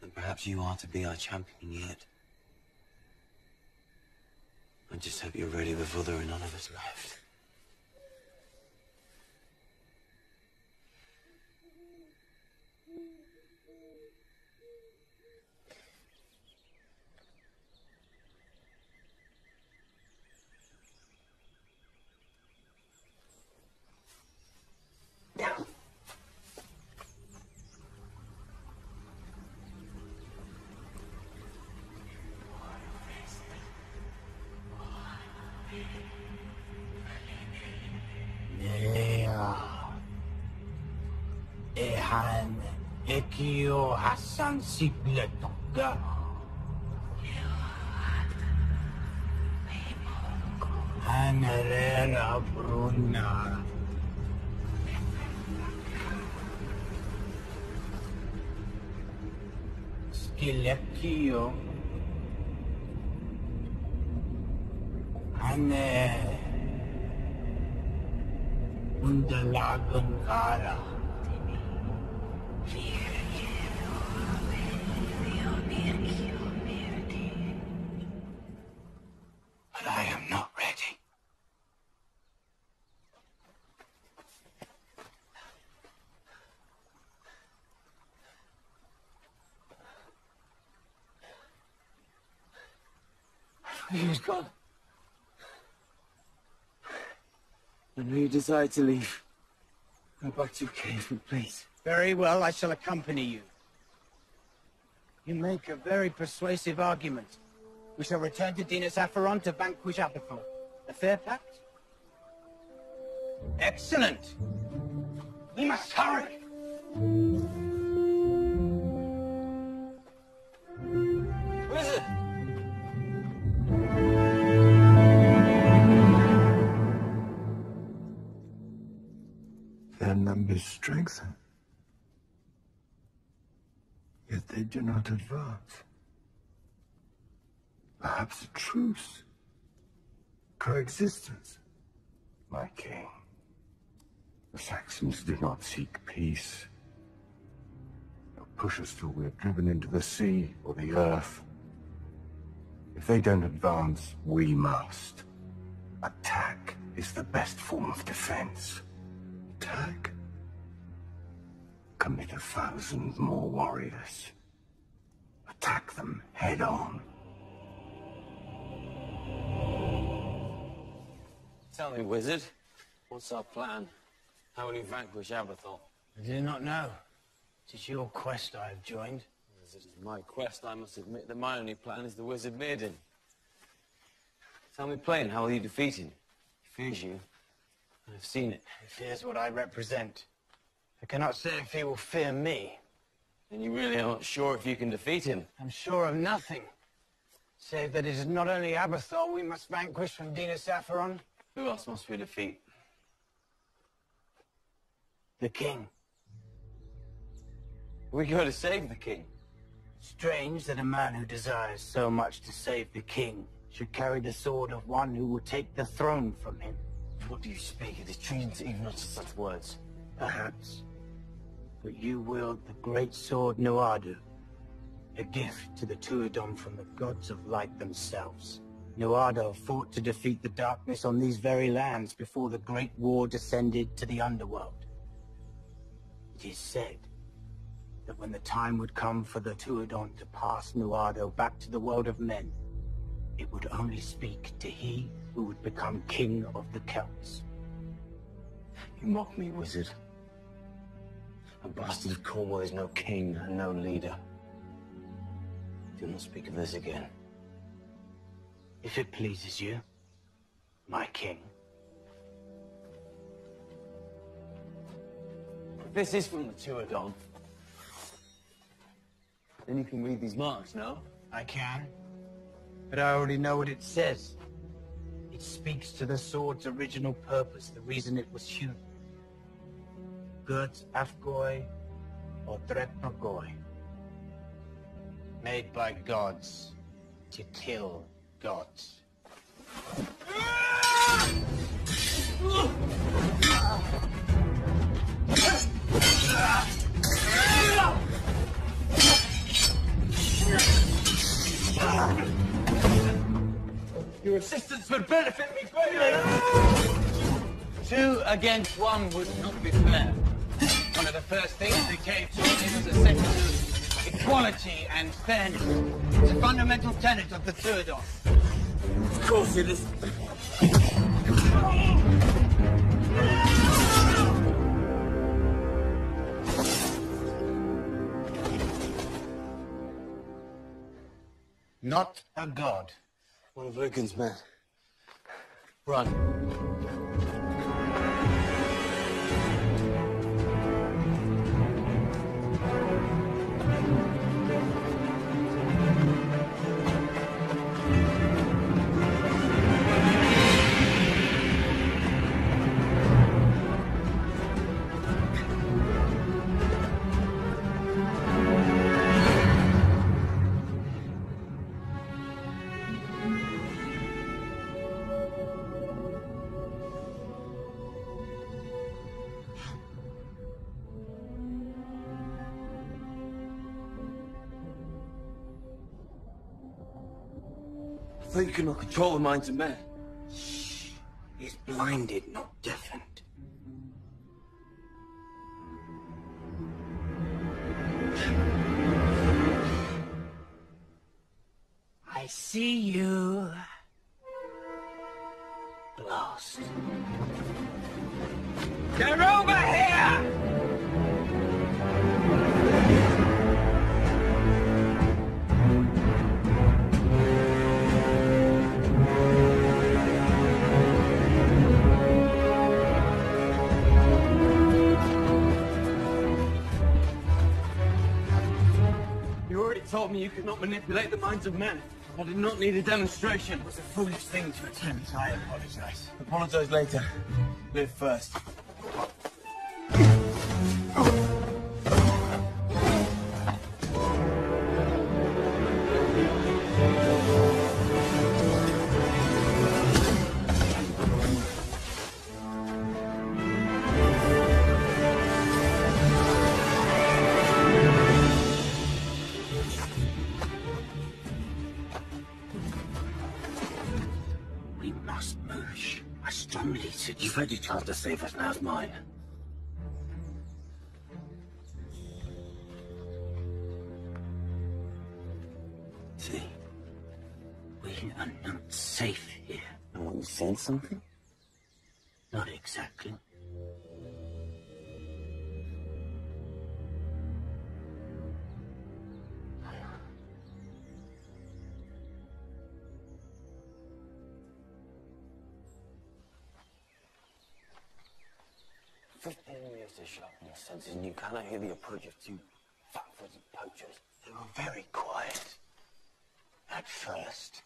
then perhaps you are to be our champion yet. I just hope you're ready before there are none of us left. Ehan Ekio Hassan Sigletoka. Hanerera Bruna. Skilekio. Hane. Undalagan Kara. But I am not ready. He's gone. I know you decide to leave. Go back to your cave, but please. Very well, I shall accompany you. You make a very persuasive argument. We shall return to Dinas Acheron to vanquish Abathor. A fair pact? Excellent! We must hurry! Wizard! Their numbers strengthen. Yet they do not advance. Perhaps a truce. Coexistence. My king, the Saxons do not seek peace. They'll push us till we're driven into the sea or the earth. If they don't advance, we must. Attack is the best form of defense. Attack. Commit 1,000 more warriors. Attack them head on. Tell me, wizard, what's our plan? How will you vanquish Abathor? I do not know. It is your quest I have joined. As it is my quest, I must admit that my only plan is the wizard Mirrodin. Tell me plain, how will you defeat him? He fears you. I've seen it. He fears what I represent. I cannot say if he will fear me. And you really are not sure if you can defeat him? I'm sure of nothing. Save that it is not only Abathor we must vanquish from Dinas Acheron. Who else must we defeat? The king. We go to save the king. Strange that a man who desires so much to save the king should carry the sword of one who will take the throne from him. What do you speak? It is treason to even utter such words. Perhaps. But you wield the great sword Nuadu, a gift to the Tuadon from the gods of light themselves. Nuadu fought to defeat the darkness on these very lands before the Great War descended to the underworld. It is said that when the time would come for the Tuadon to pass Nuadu back to the world of men, it would only speak to he who would become king of the Celts. You mock me, wizard. A bastard of Cornwall is no king and no leader. Do not speak of this again. If it pleases you, my king. If this is from the Tuadon, then you can read these marks, no? I can. But I already know what it says. It speaks to the sword's original purpose, the reason it was hewn. Gurt Afgoi or Drepagoi. Made by gods, to kill gods. Your assistance would benefit me greatly. 2 against 1 would not be fair. One of the first things the cave taught me was a sense of equality and fairness. It's a fundamental tenet of the Tuadon. Of course it is. Not a god. One of Lucan's men. Run. I thought you could not control the minds of men. He's blinded, not deafened. I see you. Lost. They're over here! Told me you could not manipulate the minds of men. I did not need a demonstration. It was a foolish thing to attempt. I apologize. Apologize later. Live first. You've had your chance to save us, now's mine. See, we are not safe here. And when you said something? Not exactly. Years to sharpen your senses, and you cannot hear the approach of 2 fat-footed poachers. They were very quiet. At first.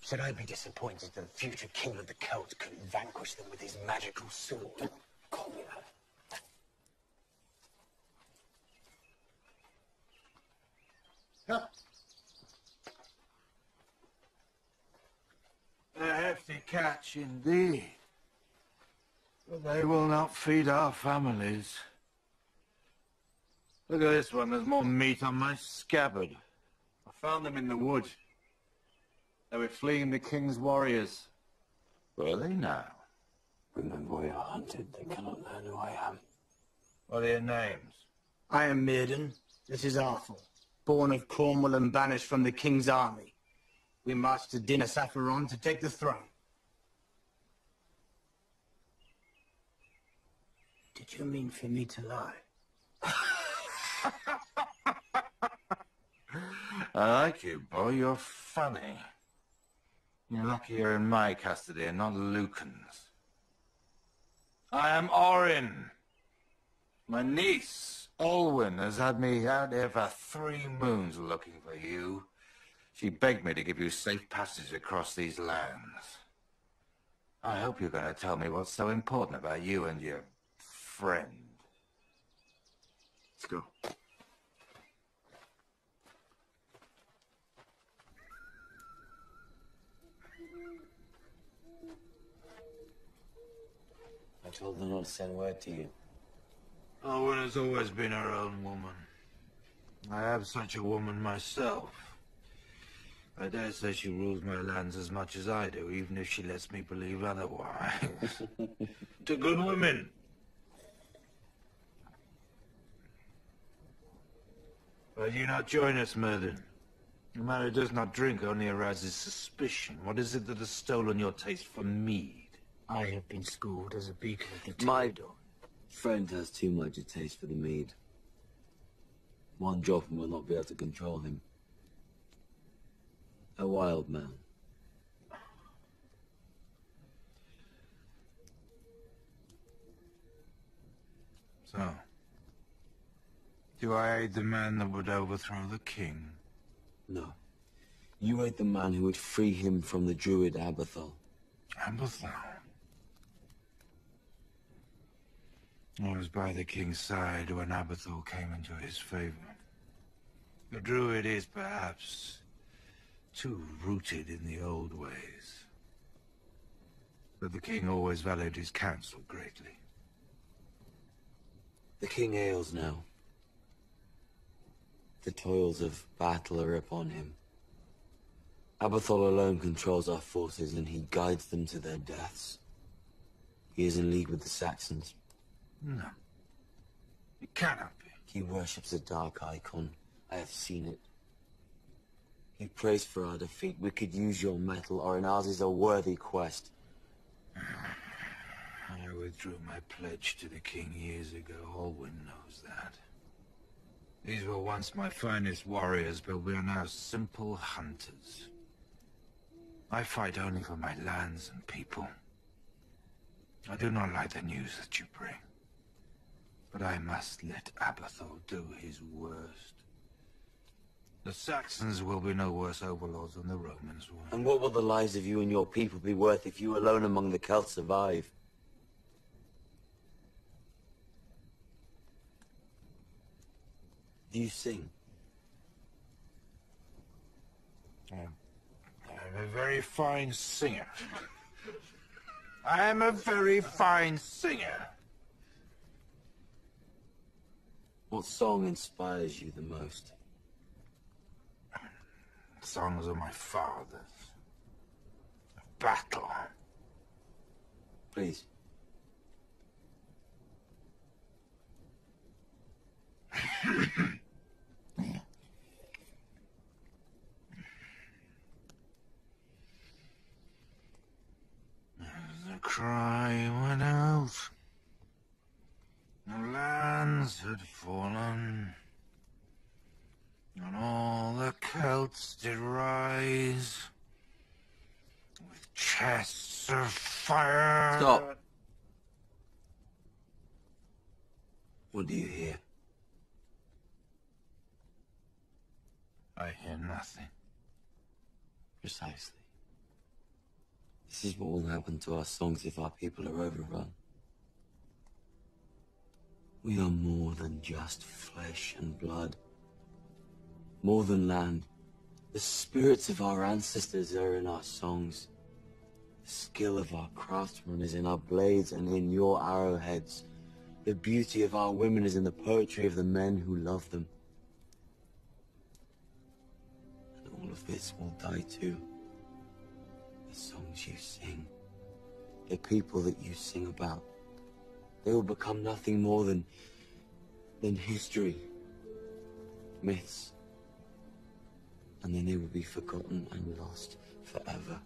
Should I be disappointed that the future king of the Celts couldn't vanquish them with his magical sword? Don't call me that. A hefty catch indeed. But they will not feed our families. Look at this one, there's more meat on my scabbard. I found them in the wood. They were fleeing the king's warriors. Were they now? Remember, we are hunted. They cannot learn who I am. What are your names? I am Merlin. This is Arthur, born of Cornwall and banished from the king's army. We marched to Dinner Saffron to take the throne. Did you mean for me to lie? I like you, boy. You're funny. You're lucky you're in my custody and not Lucan's. I am Orin. My niece, Olwen, has had me out here for 3 moons looking for you. She begged me to give you safe passage across these lands. I hope you're going to tell me what's so important about you and your friend. Let's go. told her not to send word to you. Owen has always been her own woman. I have such a woman myself. I dare say she rules my lands as much as I do, even if she lets me believe otherwise. To good women. Will you not join us, Merlin? A man who does not drink only arouses suspicion. What is it that has stolen your taste for mead? I have been schooled as a beacon of the My Tudor. friend has too much a taste for the mead. One drop and will not be able to control him. A wild man. So, do I aid the man that would overthrow the king? No. You aid the man who would free him from the druid Abathol. Abathol? I was by the king's side when Abathol came into his favor. The druid is perhaps too rooted in the old ways. But the king always valued his counsel greatly. The king ails now. The toils of battle are upon him. Abathol alone controls our forces, and he guides them to their deaths. He is in league with the Saxons. No. It cannot be. He worships a dark icon. I have seen it. He prays for our defeat. We could use your metal, or in ours is a worthy quest. I withdrew my pledge to the king years ago. Alwyn knows that. These were once my finest warriors, but we are now simple hunters. I fight only for my lands and people. I do not like the news that you bring. But I must let Abathol do his worst. The Saxons will be no worse overlords than the Romans were. And what will the lives of you and your people be worth if you alone among the Celts survive? Do you sing? I'm a very fine singer. I am a very fine singer. What song inspires you the most? Songs of my fathers. Of battle. Please. The cry went out. The lands had fallen, and all the Celts did rise, with chests of fire. Stop. What do you hear? I hear nothing. Precisely. This is what will happen to our songs if our people are overrun. We are more than just flesh and blood. More than land. The spirits of our ancestors are in our songs. The skill of our craftsmen is in our blades and in your arrowheads. The beauty of our women is in the poetry of the men who love them. And all of this will die too. The songs you sing, the people that you sing about, they will become nothing more than history, myths, and then they will be forgotten and lost forever.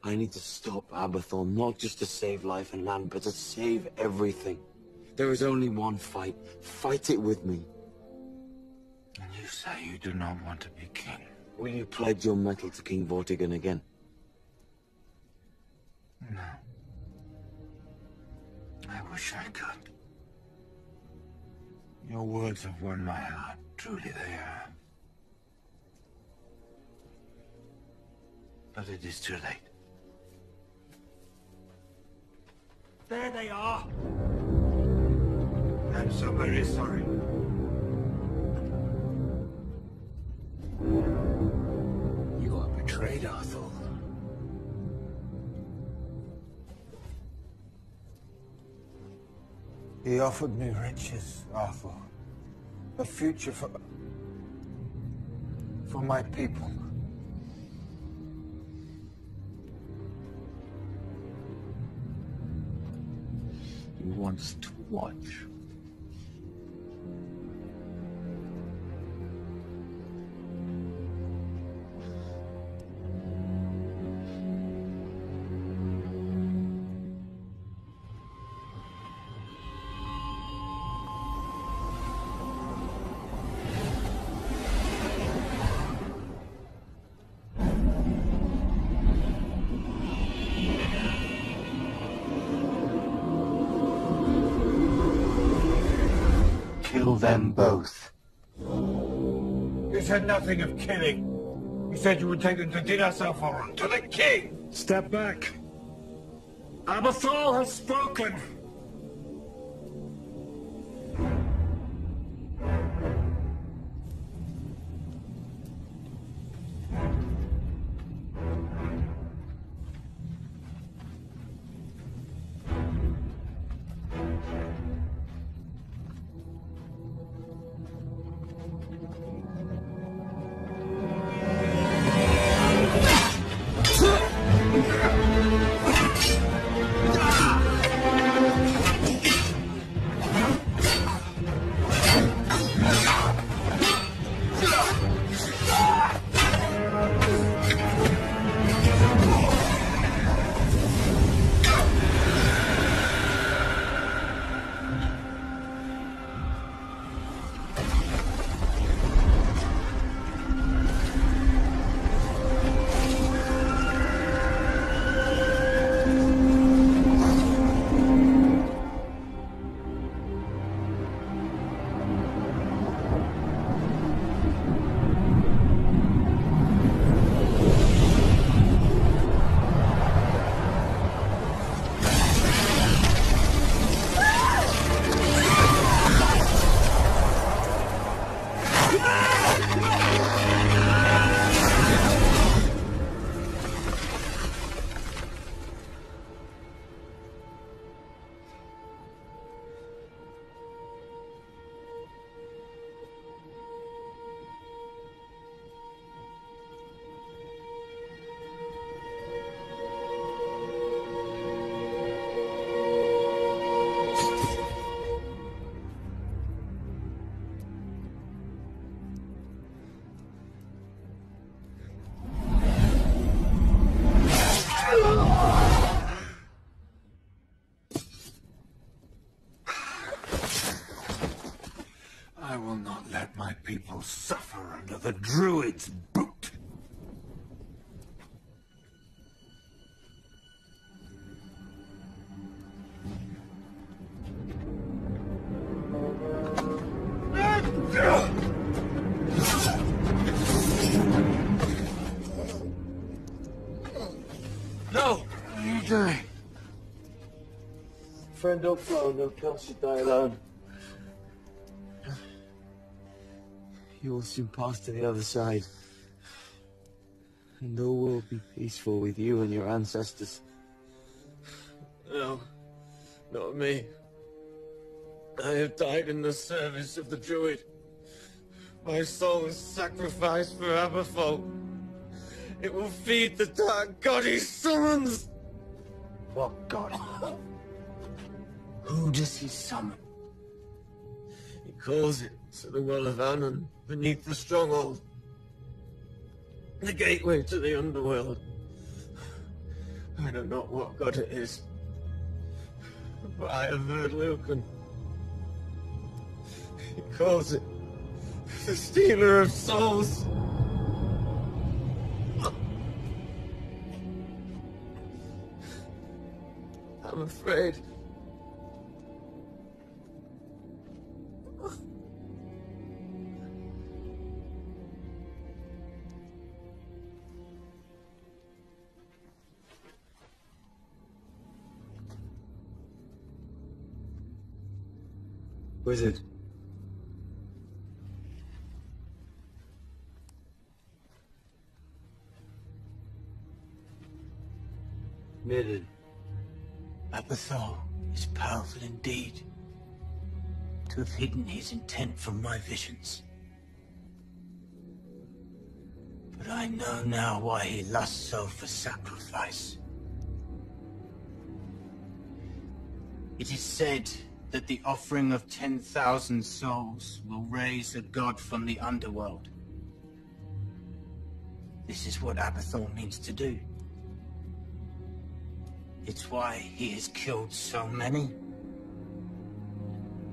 I need to stop Abathol, not just to save life and land, but to save everything. There is only one fight. Fight it with me. And you say you do not want to be king? Will you pledge your metal to King Vortigern again? No. I wish I could. Your words have won my heart. Truly they have. But it is too late. There they are! I'm so very sorry. You are betrayed, Arthur. He offered me riches, Arthur. A future for my people. He wants to watch. Kill them both. You said nothing of killing. You said you would take them to dinner, Saffron, to the king! Step back. Abathal has spoken. I will not let my people suffer under the Druid's boot. No! What are you doing? Friend, don't flow, no else should die alone. You will soon pass to the other side. And all will be peaceful with you and your ancestors. No, not me. I have died in the service of the Druid. My soul is sacrificed for Aberfold. It will feed the dark god he summons! What god? Who does he summon? He calls it to the Well of Anon, beneath the stronghold. The gateway to the underworld. I don't know what god it is, but I have heard Lucan. He calls it the Stealer of Souls. I'm afraid. Wizard. Merlin. Abathal is powerful indeed. to have hidden his intent from my visions. But I know now why he lusts so for sacrifice. It is said that the offering of 10,000 souls will raise a god from the underworld. This is what Abathor means to do. It's why he has killed so many.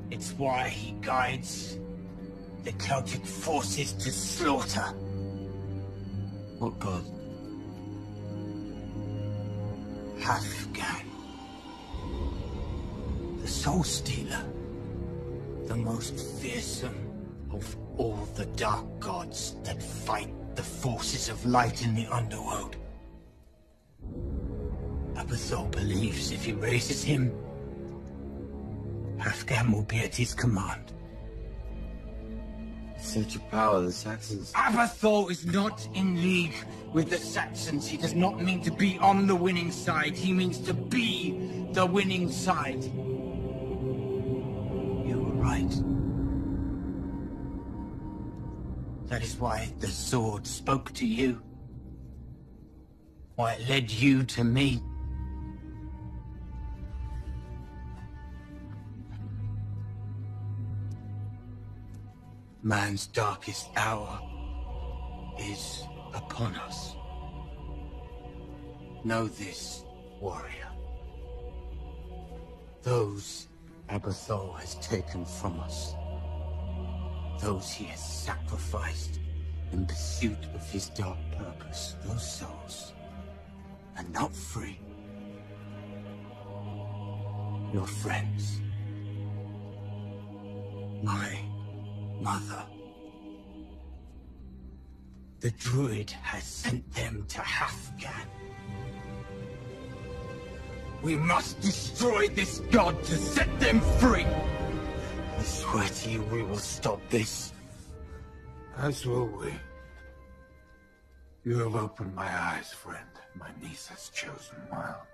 It's why he guides the Celtic forces to slaughter. What god? Halfgang. The Soul Stealer. The most fearsome of all the dark gods that fight the forces of light in the underworld. Abathor believes if he raises him, Halfgang will be at his command. Such a power, the Saxons. Abathor is not in league with the Saxons. He does not mean to be on the winning side. He means to be the winning side. You were right. That is why the sword spoke to you. Why it led you to me. Man's darkest hour is upon us. Know this, warrior. Those Abathor has taken from us, those he has sacrificed in pursuit of his dark purpose, those souls are not free. Your friends, my mother. The druid has sent them to Halfgang. We must destroy this god to set them free. I swear to you, we will stop this. As will we. You have opened my eyes, friend. My niece has chosen well.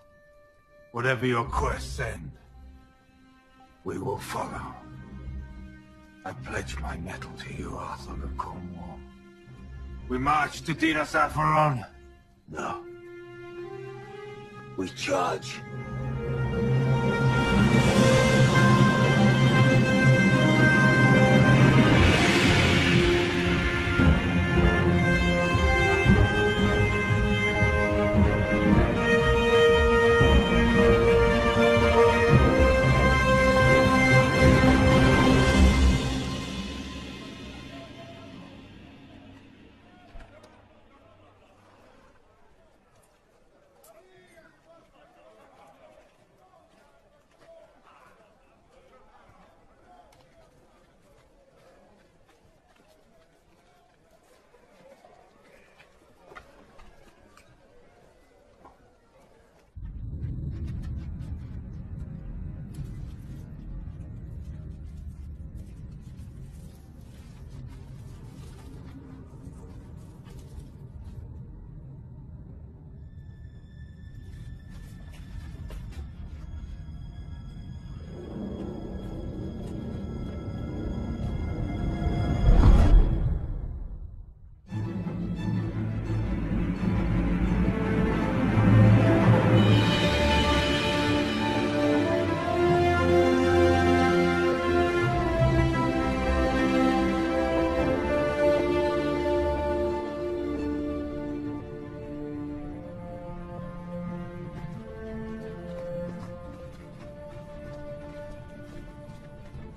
Whatever your quests end, we will follow. I pledge my mettle to you, Arthur of Cornwall. We march to Dina Saffron. No. We charge.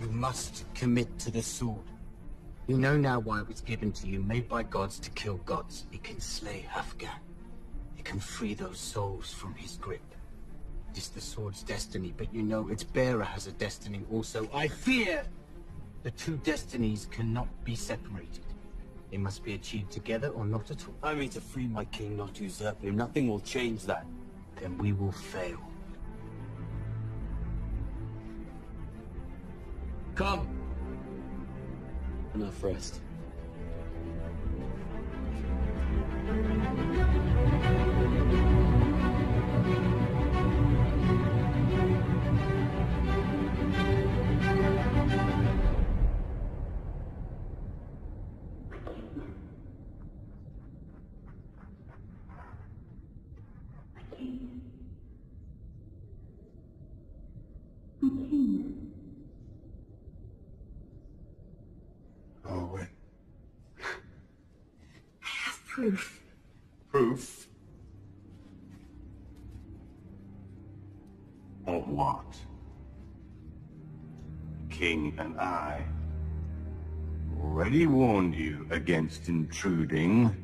Must commit to the sword. You know now why it was given to you, made by gods to kill gods. It can slay Halfgang. It can free those souls from his grip. It is the sword's destiny, but you know its bearer has a destiny also. I fear the two destinies cannot be separated. They must be achieved together or not at all. I mean to free my king, not to usurp him. Nothing will change that. Then we will fail. Come. Enough rest. My king. Owen. I have proof. Proof? Of what? King and I already warned you against intruding.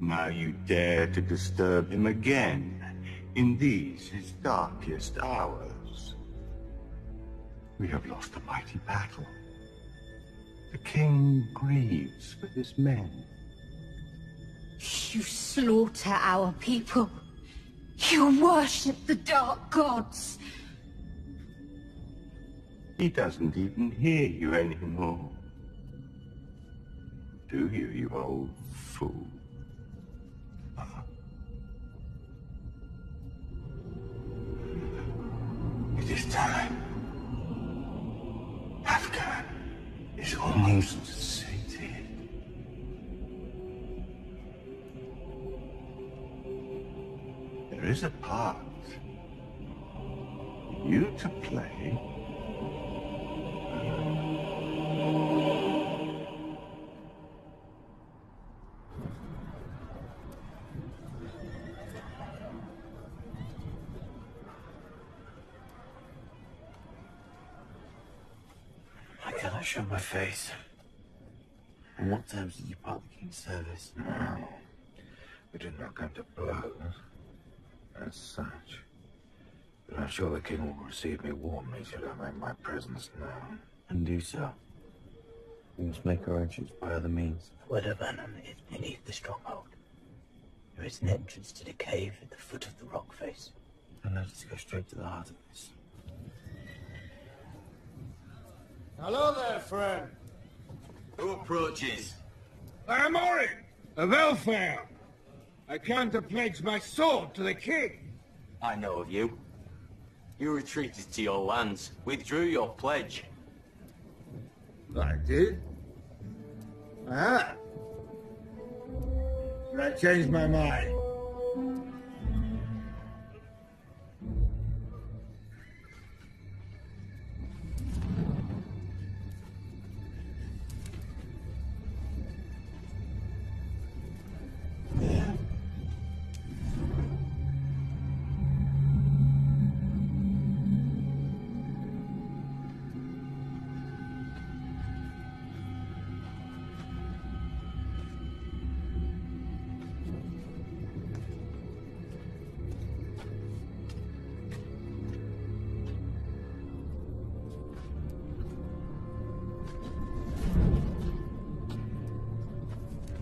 Now you dare to disturb him again in these his darkest hours. We have lost a mighty battle. The king grieves for his men. You slaughter our people. You worship the dark gods. He doesn't even hear you anymore. Do you, you old fool? It is time. Afghan is almost sated. There is a part for you to play. I cannot show my face. On what terms did you part the king's service? No, we did not come to blows as such. But I'm sure the king will receive me warmly should I make my presence known. And do so. We must make our entrance by other means. Where Venom is beneath the stronghold. There is an entrance to the cave at the foot of the rock face. And let us go straight to the heart of this. Hello there, friend. Who approaches? I am Orin, of Elfhelm. I came to pledge my sword to the king. I know of you. You retreated to your lands, withdrew your pledge. I did? Ah. But I changed my mind.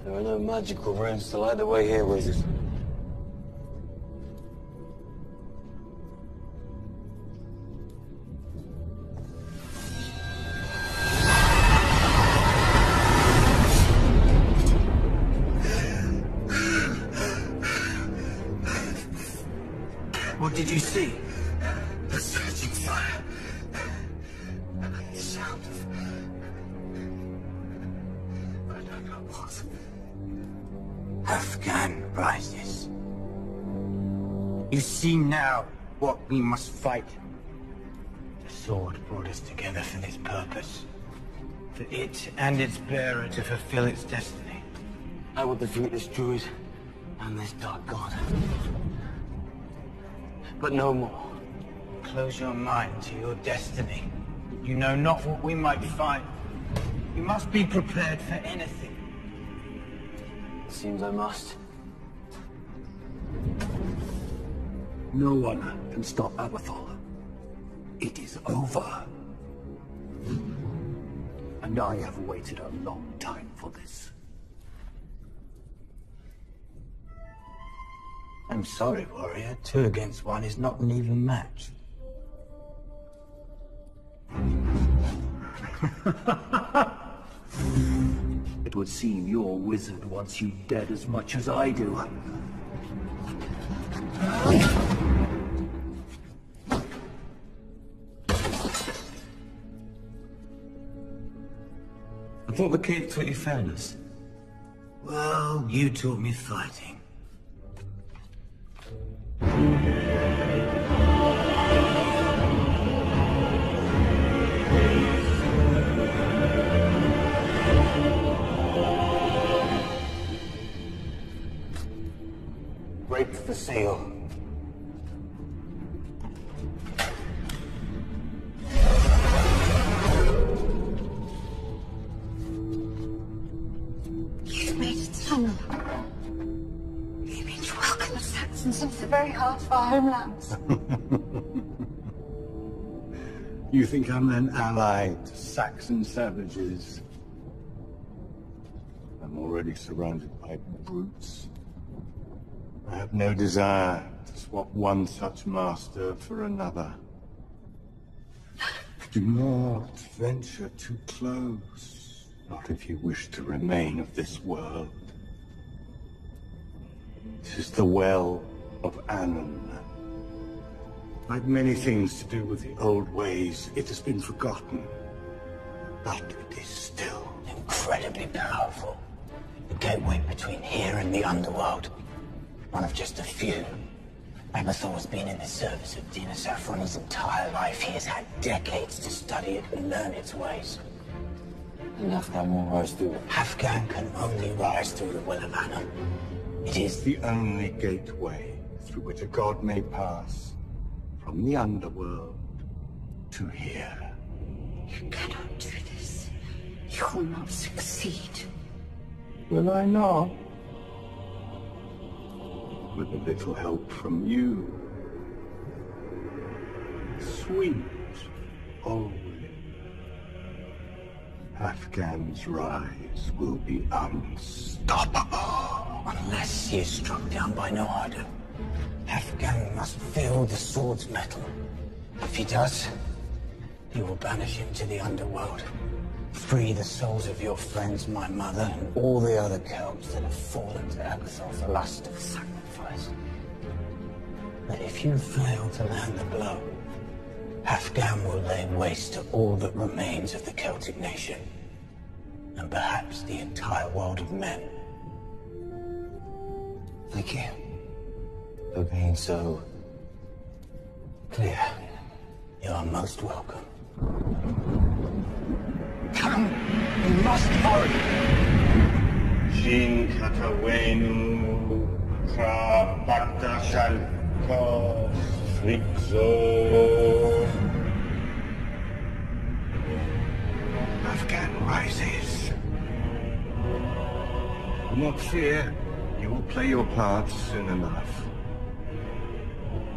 There are no magical runes to light the way here, wizard. What did you see? The surging fire. The sound of... I don't know what. Afghan rises. You see now what we must fight. The sword brought us together for this purpose. For it and its bearer to fulfill its destiny. I will defeat this druid and this dark god. But no more. Close your mind to your destiny. You know not what we might find. You must be prepared for anything. It seems I must. No one can stop Abathol. It is over. And I have waited a long time for this. I'm sorry, warrior. 2 against 1 is not an even match. It would seem your wizard wants you dead as much as I do. I thought the king taught you fairness. Well, you taught me fighting. seal. You've made a tunnel. You mean to welcome the Saxons into the very heart of our homelands? You think I'm an ally to Saxon savages? I'm already surrounded by brutes. I have no desire to swap one such master for another. Do not venture too close, not if you wish to remain of this world. This is the Well of Anon. Like many things to do with the old ways, it has been forgotten. But it is still Incredibly powerful. The gateway between here and the underworld. One of just a few. Abathor has been in the service of Dina Saffron his entire life. He has had decades to study it and learn its ways. And Afghan will rise through it. Afghan can only rise through the Well of Anon. It is the only gateway through which a god may pass from the underworld to here. You cannot do this. You will not succeed. Will I not? With a little help from you. Sweet Olin. Afghan's rise will be unstoppable. Unless he is struck down by no Arden, Afghan must feel the sword's metal. If he does, he will banish him to the underworld. Free the souls of your friends, my mother, and all the other Celts that have fallen to Abathor for lust of sacrifice. But if you fail to land the blow, Afghan will lay waste to all that remains of the Celtic nation, and perhaps the entire world of men. Thank you for being so clear. You are most welcome. Come! You must hurry! Shin Katawenu Krabakta Shalko Frikzo. Afghan rises. Do not fear. You will play your part soon enough.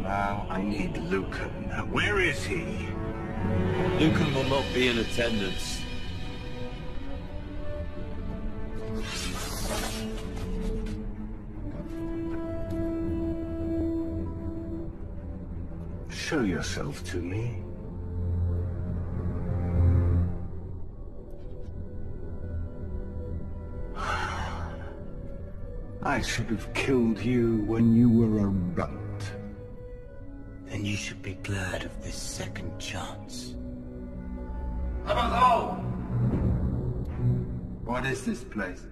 Now I need Lucan. Where is he? Lucan will not be in attendance. Show yourself to me. I should have killed you when you were a runt. Then you should be glad of this second chance. Abathor! What is this place?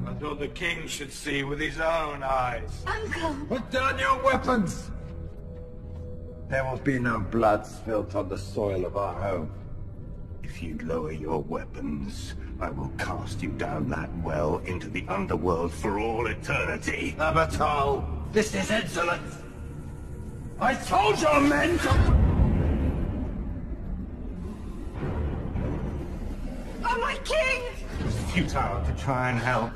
I thought the king should see with his own eyes. Uncle! Put down your weapons! There will be no blood spilt on the soil of our home. If you lower your weapons, I will cast you down that well into the underworld for all eternity. Abathor, this is insolent! I told your men to... Oh, my king! It was futile to try and help.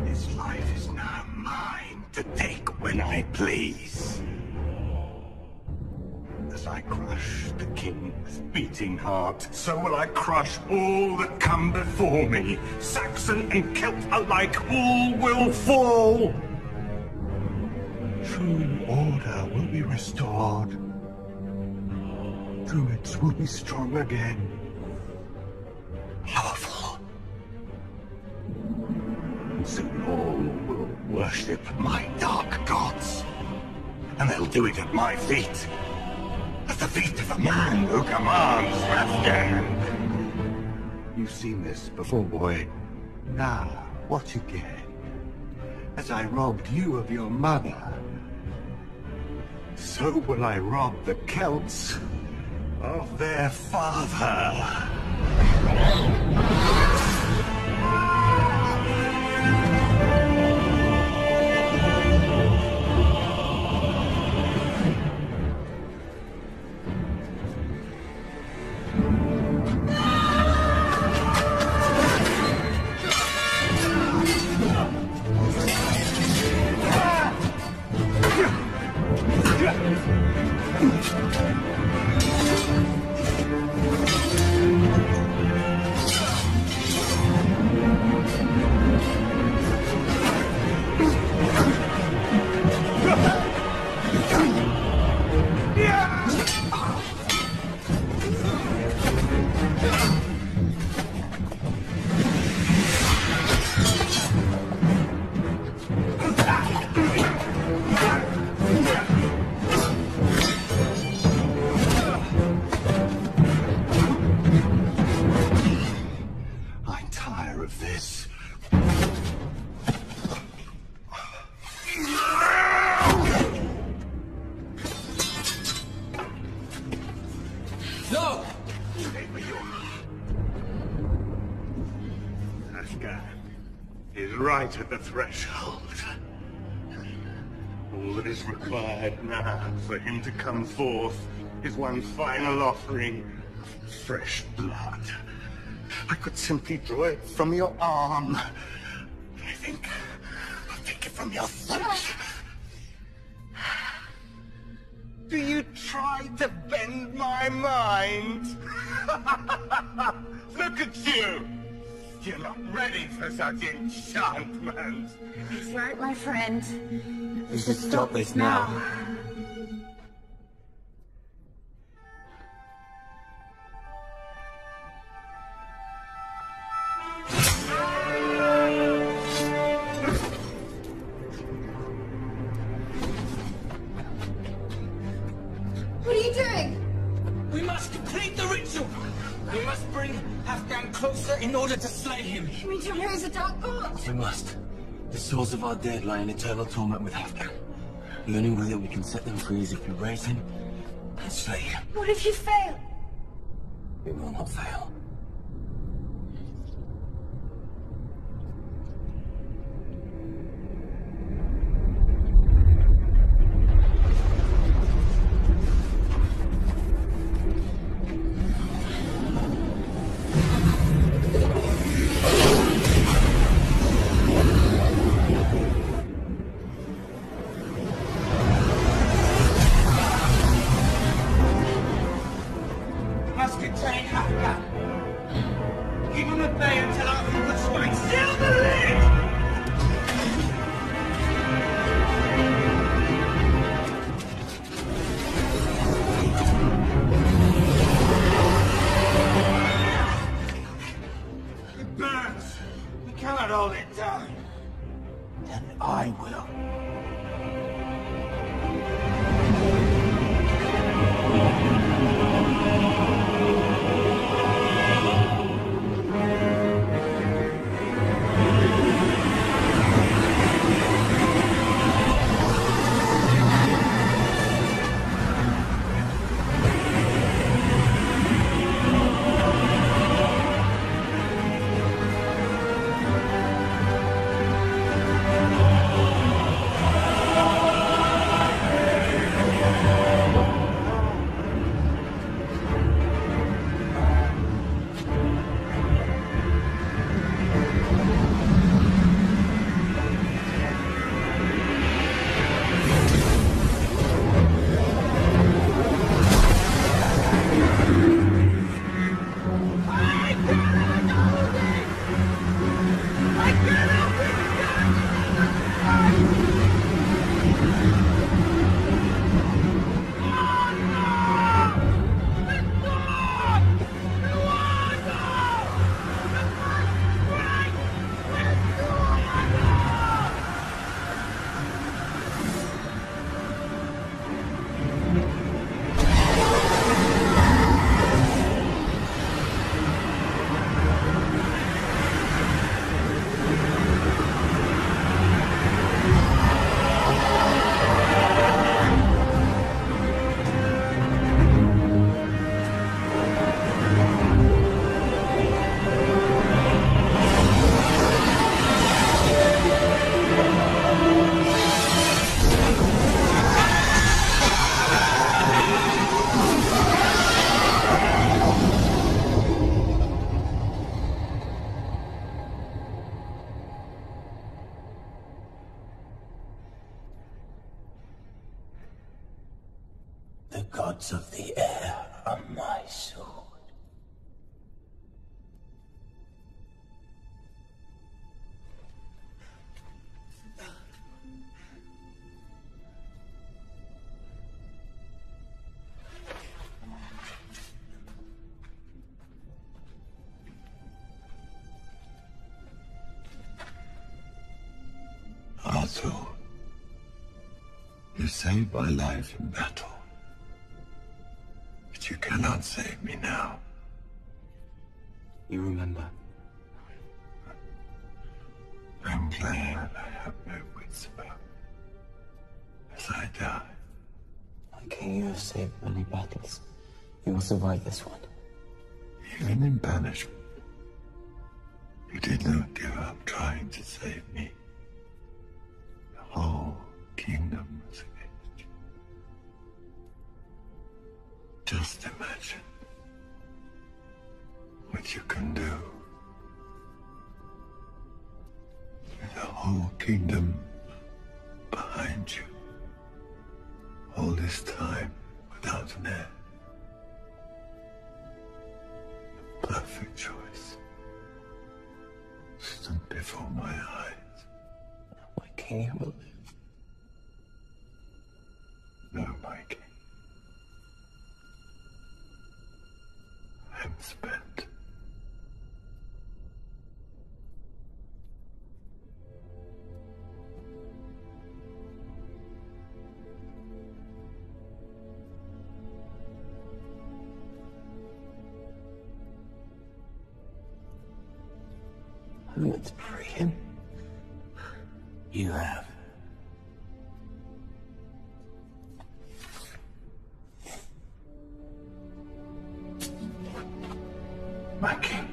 This life is now mine to take when I please. As I crush the king's beating heart, so will I crush all that come before me. Saxon and Celt alike, all will fall. True order will be restored. Druids will be strong again. Powerful. And soon all will worship my dark gods. And they'll do it at my feet. At the feet of a man who commands Afghan. You've seen this before, boy. Now, watch again. As I robbed you of your mother, so will I rob the Celts of their father. I'm tired of this. No! Afghan is right at the threshold. All that is required now for him to come forth is one final offering of fresh blood. I could simply draw it from your arm. I think I'll take it from your throat. Do you try to bend my mind? Look at you! You're not ready for such enchantment. He's right, my friend. We should stop this now. What are you doing? We must complete the ritual. We must bring Afghan closer in order to slay him. You mean to raise a dark god? We must. The souls of our dead lie in eternal torment with Afghan. The only way that we can set them free is if we raise him and slay him. What if you fail? We will not fail. Must contain Afghan. Keep him at bay until after the strike. Seal the lid! It burns. We cannot hold it down. Then I will. The gods of the air are my sword. Arthur, you saved my life in battle, but you cannot save me now. You remember? I'm glad I have no wits about as I die. My king, you have saved many battles. You will survive this one. Even in banishment, you did not give up trying to save me. The whole kingdom was against you. Just imagine what you can do with the whole kingdom behind you. All this time without an heir. The perfect choice stood before my eyes. My king, you will live. No, my king. I'm spent. I'm meant to marry him. You have. My king.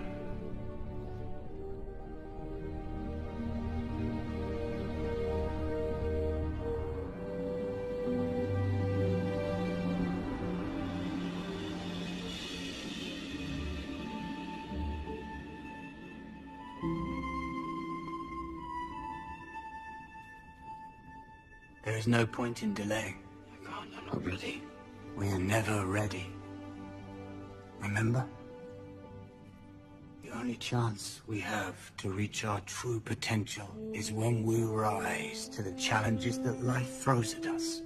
There is no point in delay. I can't, I'm not ready. We are never ready. Remember? The only chance we have to reach our true potential is when we rise to the challenges that life throws at us.